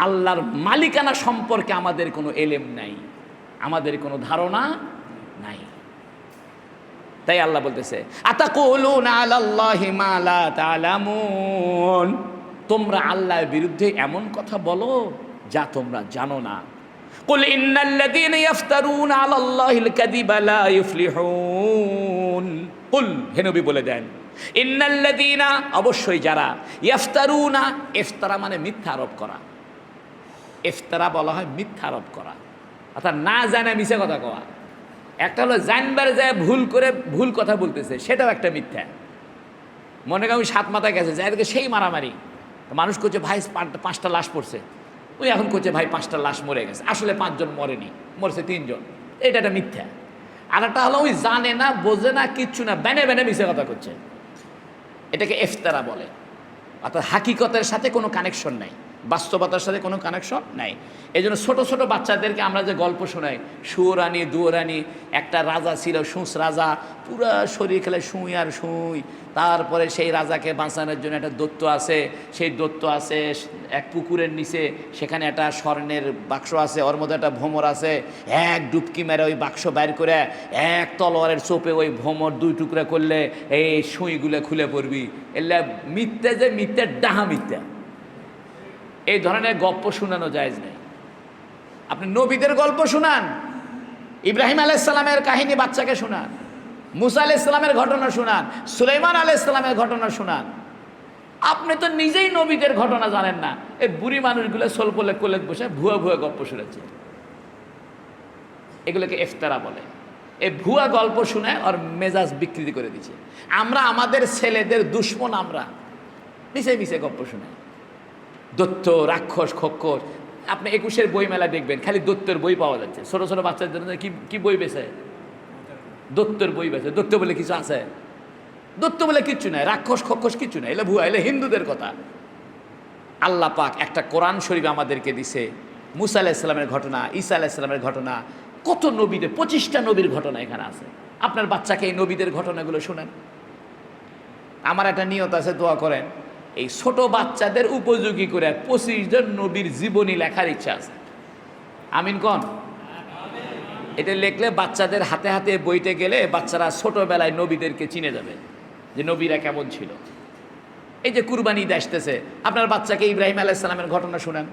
Speaker 1: আল্লাহর মালিকানা সম্পর্কে আমাদের কোনো এলেম নাই, আমাদের কোনো ধারণা নাই। তাই আল্লাহ বলতেছে আতাকুলুনা আলাল্লাহি মা লা তা'লামুন, তোমরা আল্লাহর বিরুদ্ধে এমন কথা বলো যা তোমরা জানো না। কুল ইন্নাল্লাযীনা ইফতারুনা আলাল্লাহিল কাযিবা লা ইফলিহুন, কুল, হে নবী বলে দেন, ইন্নাল্লাযীনা, অবশ্যই যারা, ইফতারুনা, ইফতারা মানে মিথ্যা আরোপ করা, ইফতারা বলা হয় মিথ্যা আরোপ করা, অর্থাৎ না জানে মিছে কথা কওয়া। একটা হলো জানবার যায় ভুল করে ভুল কথা বলতেছে, সেটাও একটা মিথ্যা। মনে করি আমি 7 মাথায় গেছে যাই দেখে সেই মারামারি, মানুষ করছে ভাই 5টা লাশ পড়ছে, ওই এখন করছে ভাই 5টা লাশ মরে গেছে, আসলে 5 জন মরেনি, মরছে 3 জন, এটা একটা মিথ্যা। আর একটা হলো ওই জানে না বোঝে না কিচ্ছু না, ব্যানে ব্যানে মিছে কথা করছে, এটাকে ইফতারা বলে। অর্থাৎ হাকিকতের সাথে কোনো কানেকশন নাই, বাস্তবতার সাথে কোনো কানেকশন নাই। এই জন্য ছোটো ছোটো বাচ্চাদেরকে আমরা যে গল্প শোনাই, সুয়োরানি দুয়োরানি, একটা রাজা ছিল সুঁস রাজা, পুরা শরীর খেলে সুঁই আর সুঁই, তারপরে সেই রাজাকে বাঁচানোর জন্য একটা দৈত্য আছে, সেই দৈত্য আছে এক পুকুরের নিচে, সেখানে একটা স্বর্ণের বাক্স আছে, ওর মধ্যে একটা ভ্রমর আছে, এক ডুবকি মেরে ওই বাক্স বাইর করে এক তলোয়ারের চোপে ওই ভ্রমর 2 টুকরা করলে এই সুঁইগুলো খুলে পড়বি। এলে মিথ্যা, যে মিথ্যা ডাহা মিথ্যা, এই ধরনের গল্প শোনানো জায়েজ নেই। আপনি নবীদের গল্প শুনান, ইব্রাহিম আলাইহিস সালামের কাহিনী বাচ্চাকে শোনান, মুসা আলাইহিস সালামের ঘটনা শোনান, সুলাইমান আলাইহিস সালামের ঘটনা শোনান। আপনি তো নিজেই নবীদের ঘটনা জানেন না, এই বুড়ি মানুষগুলো সোলপলে কোলে বসে ভুয়া ভুয়া গল্প শুনেছে, এগুলোকে ইফতারা বলে। এই ভুয়া গল্প শুনে ওর মেজাজ বিকৃতি করে দিচ্ছে। আমরা আমাদের ছেলেদের দুশ্মন, আমরা মিশে মিশে গল্প শুনে, দৈত্য রাক্ষস খক্ষস। আপনি 21-এর বই মেলা দেখবেন, খালি দৈত্যের বই পাওয়া যাচ্ছে, ছোটো ছোটো বাচ্চাদের জন্য কি বই বেছে, দৈত্যের বই বেছে। দৈত্য বলে কিছু আছে? দৈত্য বলে কিচ্ছু নাই, রাক্ষস খক্ষস কিচ্ছু নাই, এলে ভুয়া, এলে হিন্দুদের কথা। আল্লাহ পাক একটা কোরআন শরীফ আমাদেরকে দিছে, মুসা আলাইহিস সালামের ঘটনা, ঈসা আলাইহিস সালামের ঘটনা, কত নবীদের, 25টা নবীর ঘটনা এখানে আছে। আপনার বাচ্চাকে এই নবীদের ঘটনাগুলো শোনেন। আমার একটা নিয়ত আছে, দোয়া করেন, এই ছোট বাচ্চাদের উপযোগী করে 25 জন নবীর জীবনী লেখার ইচ্ছা আছে। আমিন কোন? এটা লিখলে বাচ্চাদের হাতে হাতে বইতে গেলে বাচ্চারা ছোটবেলায় নবীদেরকে চিনে যাবে, যে নবীরা কেমন ছিল। এই যে কুরবানি ঈদ আসতেছে, আপনার বাচ্চাকে ইব্রাহিম আলাইহিস সালামের ঘটনা শুনান।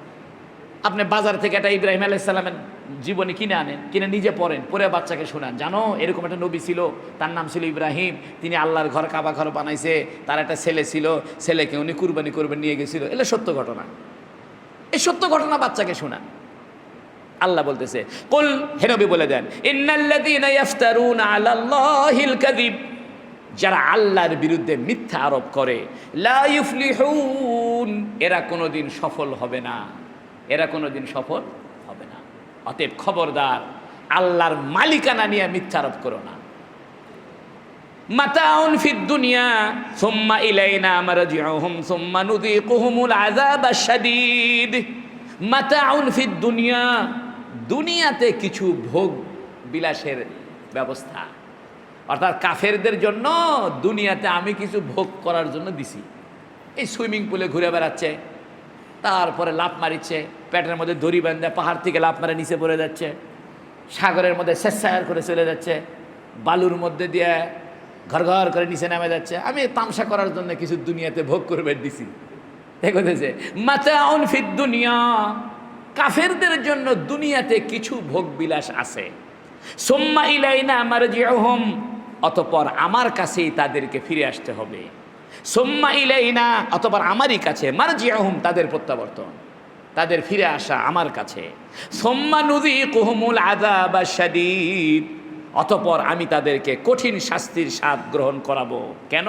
Speaker 1: আপনি বাজার থেকে একটা ইব্রাহিম আলাইহিস সালামের জীবনী কিনে আনেন, কিনে নিজে পড়েন, পড়ে বাচ্চাকে শোনান, জানো এরকম একটা নবী ছিল, তার নাম ছিল ইব্রাহিম, তিনি আল্লাহর ঘর কাবা ঘর বানাইছে, তার একটা ছেলে ছিল, ছেলেকে উনি কুরবানি করবেন নিয়ে গেছিল, এগুলো সত্য ঘটনা। এই সত্য ঘটনা বাচ্চাকে শোনান। আল্লাহ বলতেছে, কুল, হে নবী বলে দেন, ইন্নাল্লাযীনা ইফতারুনা আলাল্লাহিল কাযিব, যারা আল্লাহর বিরুদ্ধে মিথ্যা আরোপ করে, লা ইফলিহুন, এরা কোনোদিন সফল হবে না, এরা কোনোদিন সফল হবে না। অতএব খবরদার, আল্লাহর মালিকানা নিয়ে মিথ্যা আরোপ করো না। মাতাউন ফিদ দুনিয়া সুম্মা ইলাইনা মারজিউহুম সুম্মা নুযীকুহুমুল আযাবাশ শাদীদ। মাতাউন ফিদ দুনিয়া, দুনিয়াতে কিছু ভোগ বিলাসের ব্যবস্থা, অর্থাৎ কাফেরদের জন্য দুনিয়াতে আমি কিছু ভোগ করার জন্য দিছি। এই সুইমিং পুলে ঘুরে বেড়াচ্ছে, তারপরে লাফ মারিচ্ছে, পেটের মধ্যে দড়ি বাঁধে পাহাড় থেকে লাফ মারে নিচে পড়ে যাচ্ছে, সাগরের মধ্যে স্বেচ্ছাচার করে চলে যাচ্ছে, বালুর মধ্যে দিয়ে ঘর ঘর করে নিচে নামে যাচ্ছে। আমি তামসা করার জন্য কিছু দুনিয়াতে ভোগ করবে দিছি। দেখতেছে মাতাউন ফিদ দুনিয়া, কাফেরদের জন্য দুনিয়াতে কিছু ভোগ বিলাস আছে। সুম্মা ইলাইনা মারজিউহুম, অতঃপর আমার কাছেই তাদেরকে ফিরে আসতে হবে। সুম্মা ইলাইনা, অতঃপর আমারই কাছে, মারজিউহুম, তাদের প্রত্যাবর্তন, তাদের ফিরে আসা আমার কাছে। সুম্মা নুযীকুহুমুল আযাবাশ শাদীদ, অতঃপর আমি তাদেরকে কঠিন শাস্তির স্বাদ গ্রহণ করাবো। কেন?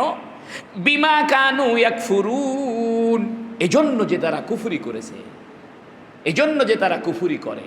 Speaker 1: বিমা কানু ইয়াকফুরুন, এজন্য যে তারা কুফরি করেছে, এজন্য যে তারা কুফরি করে।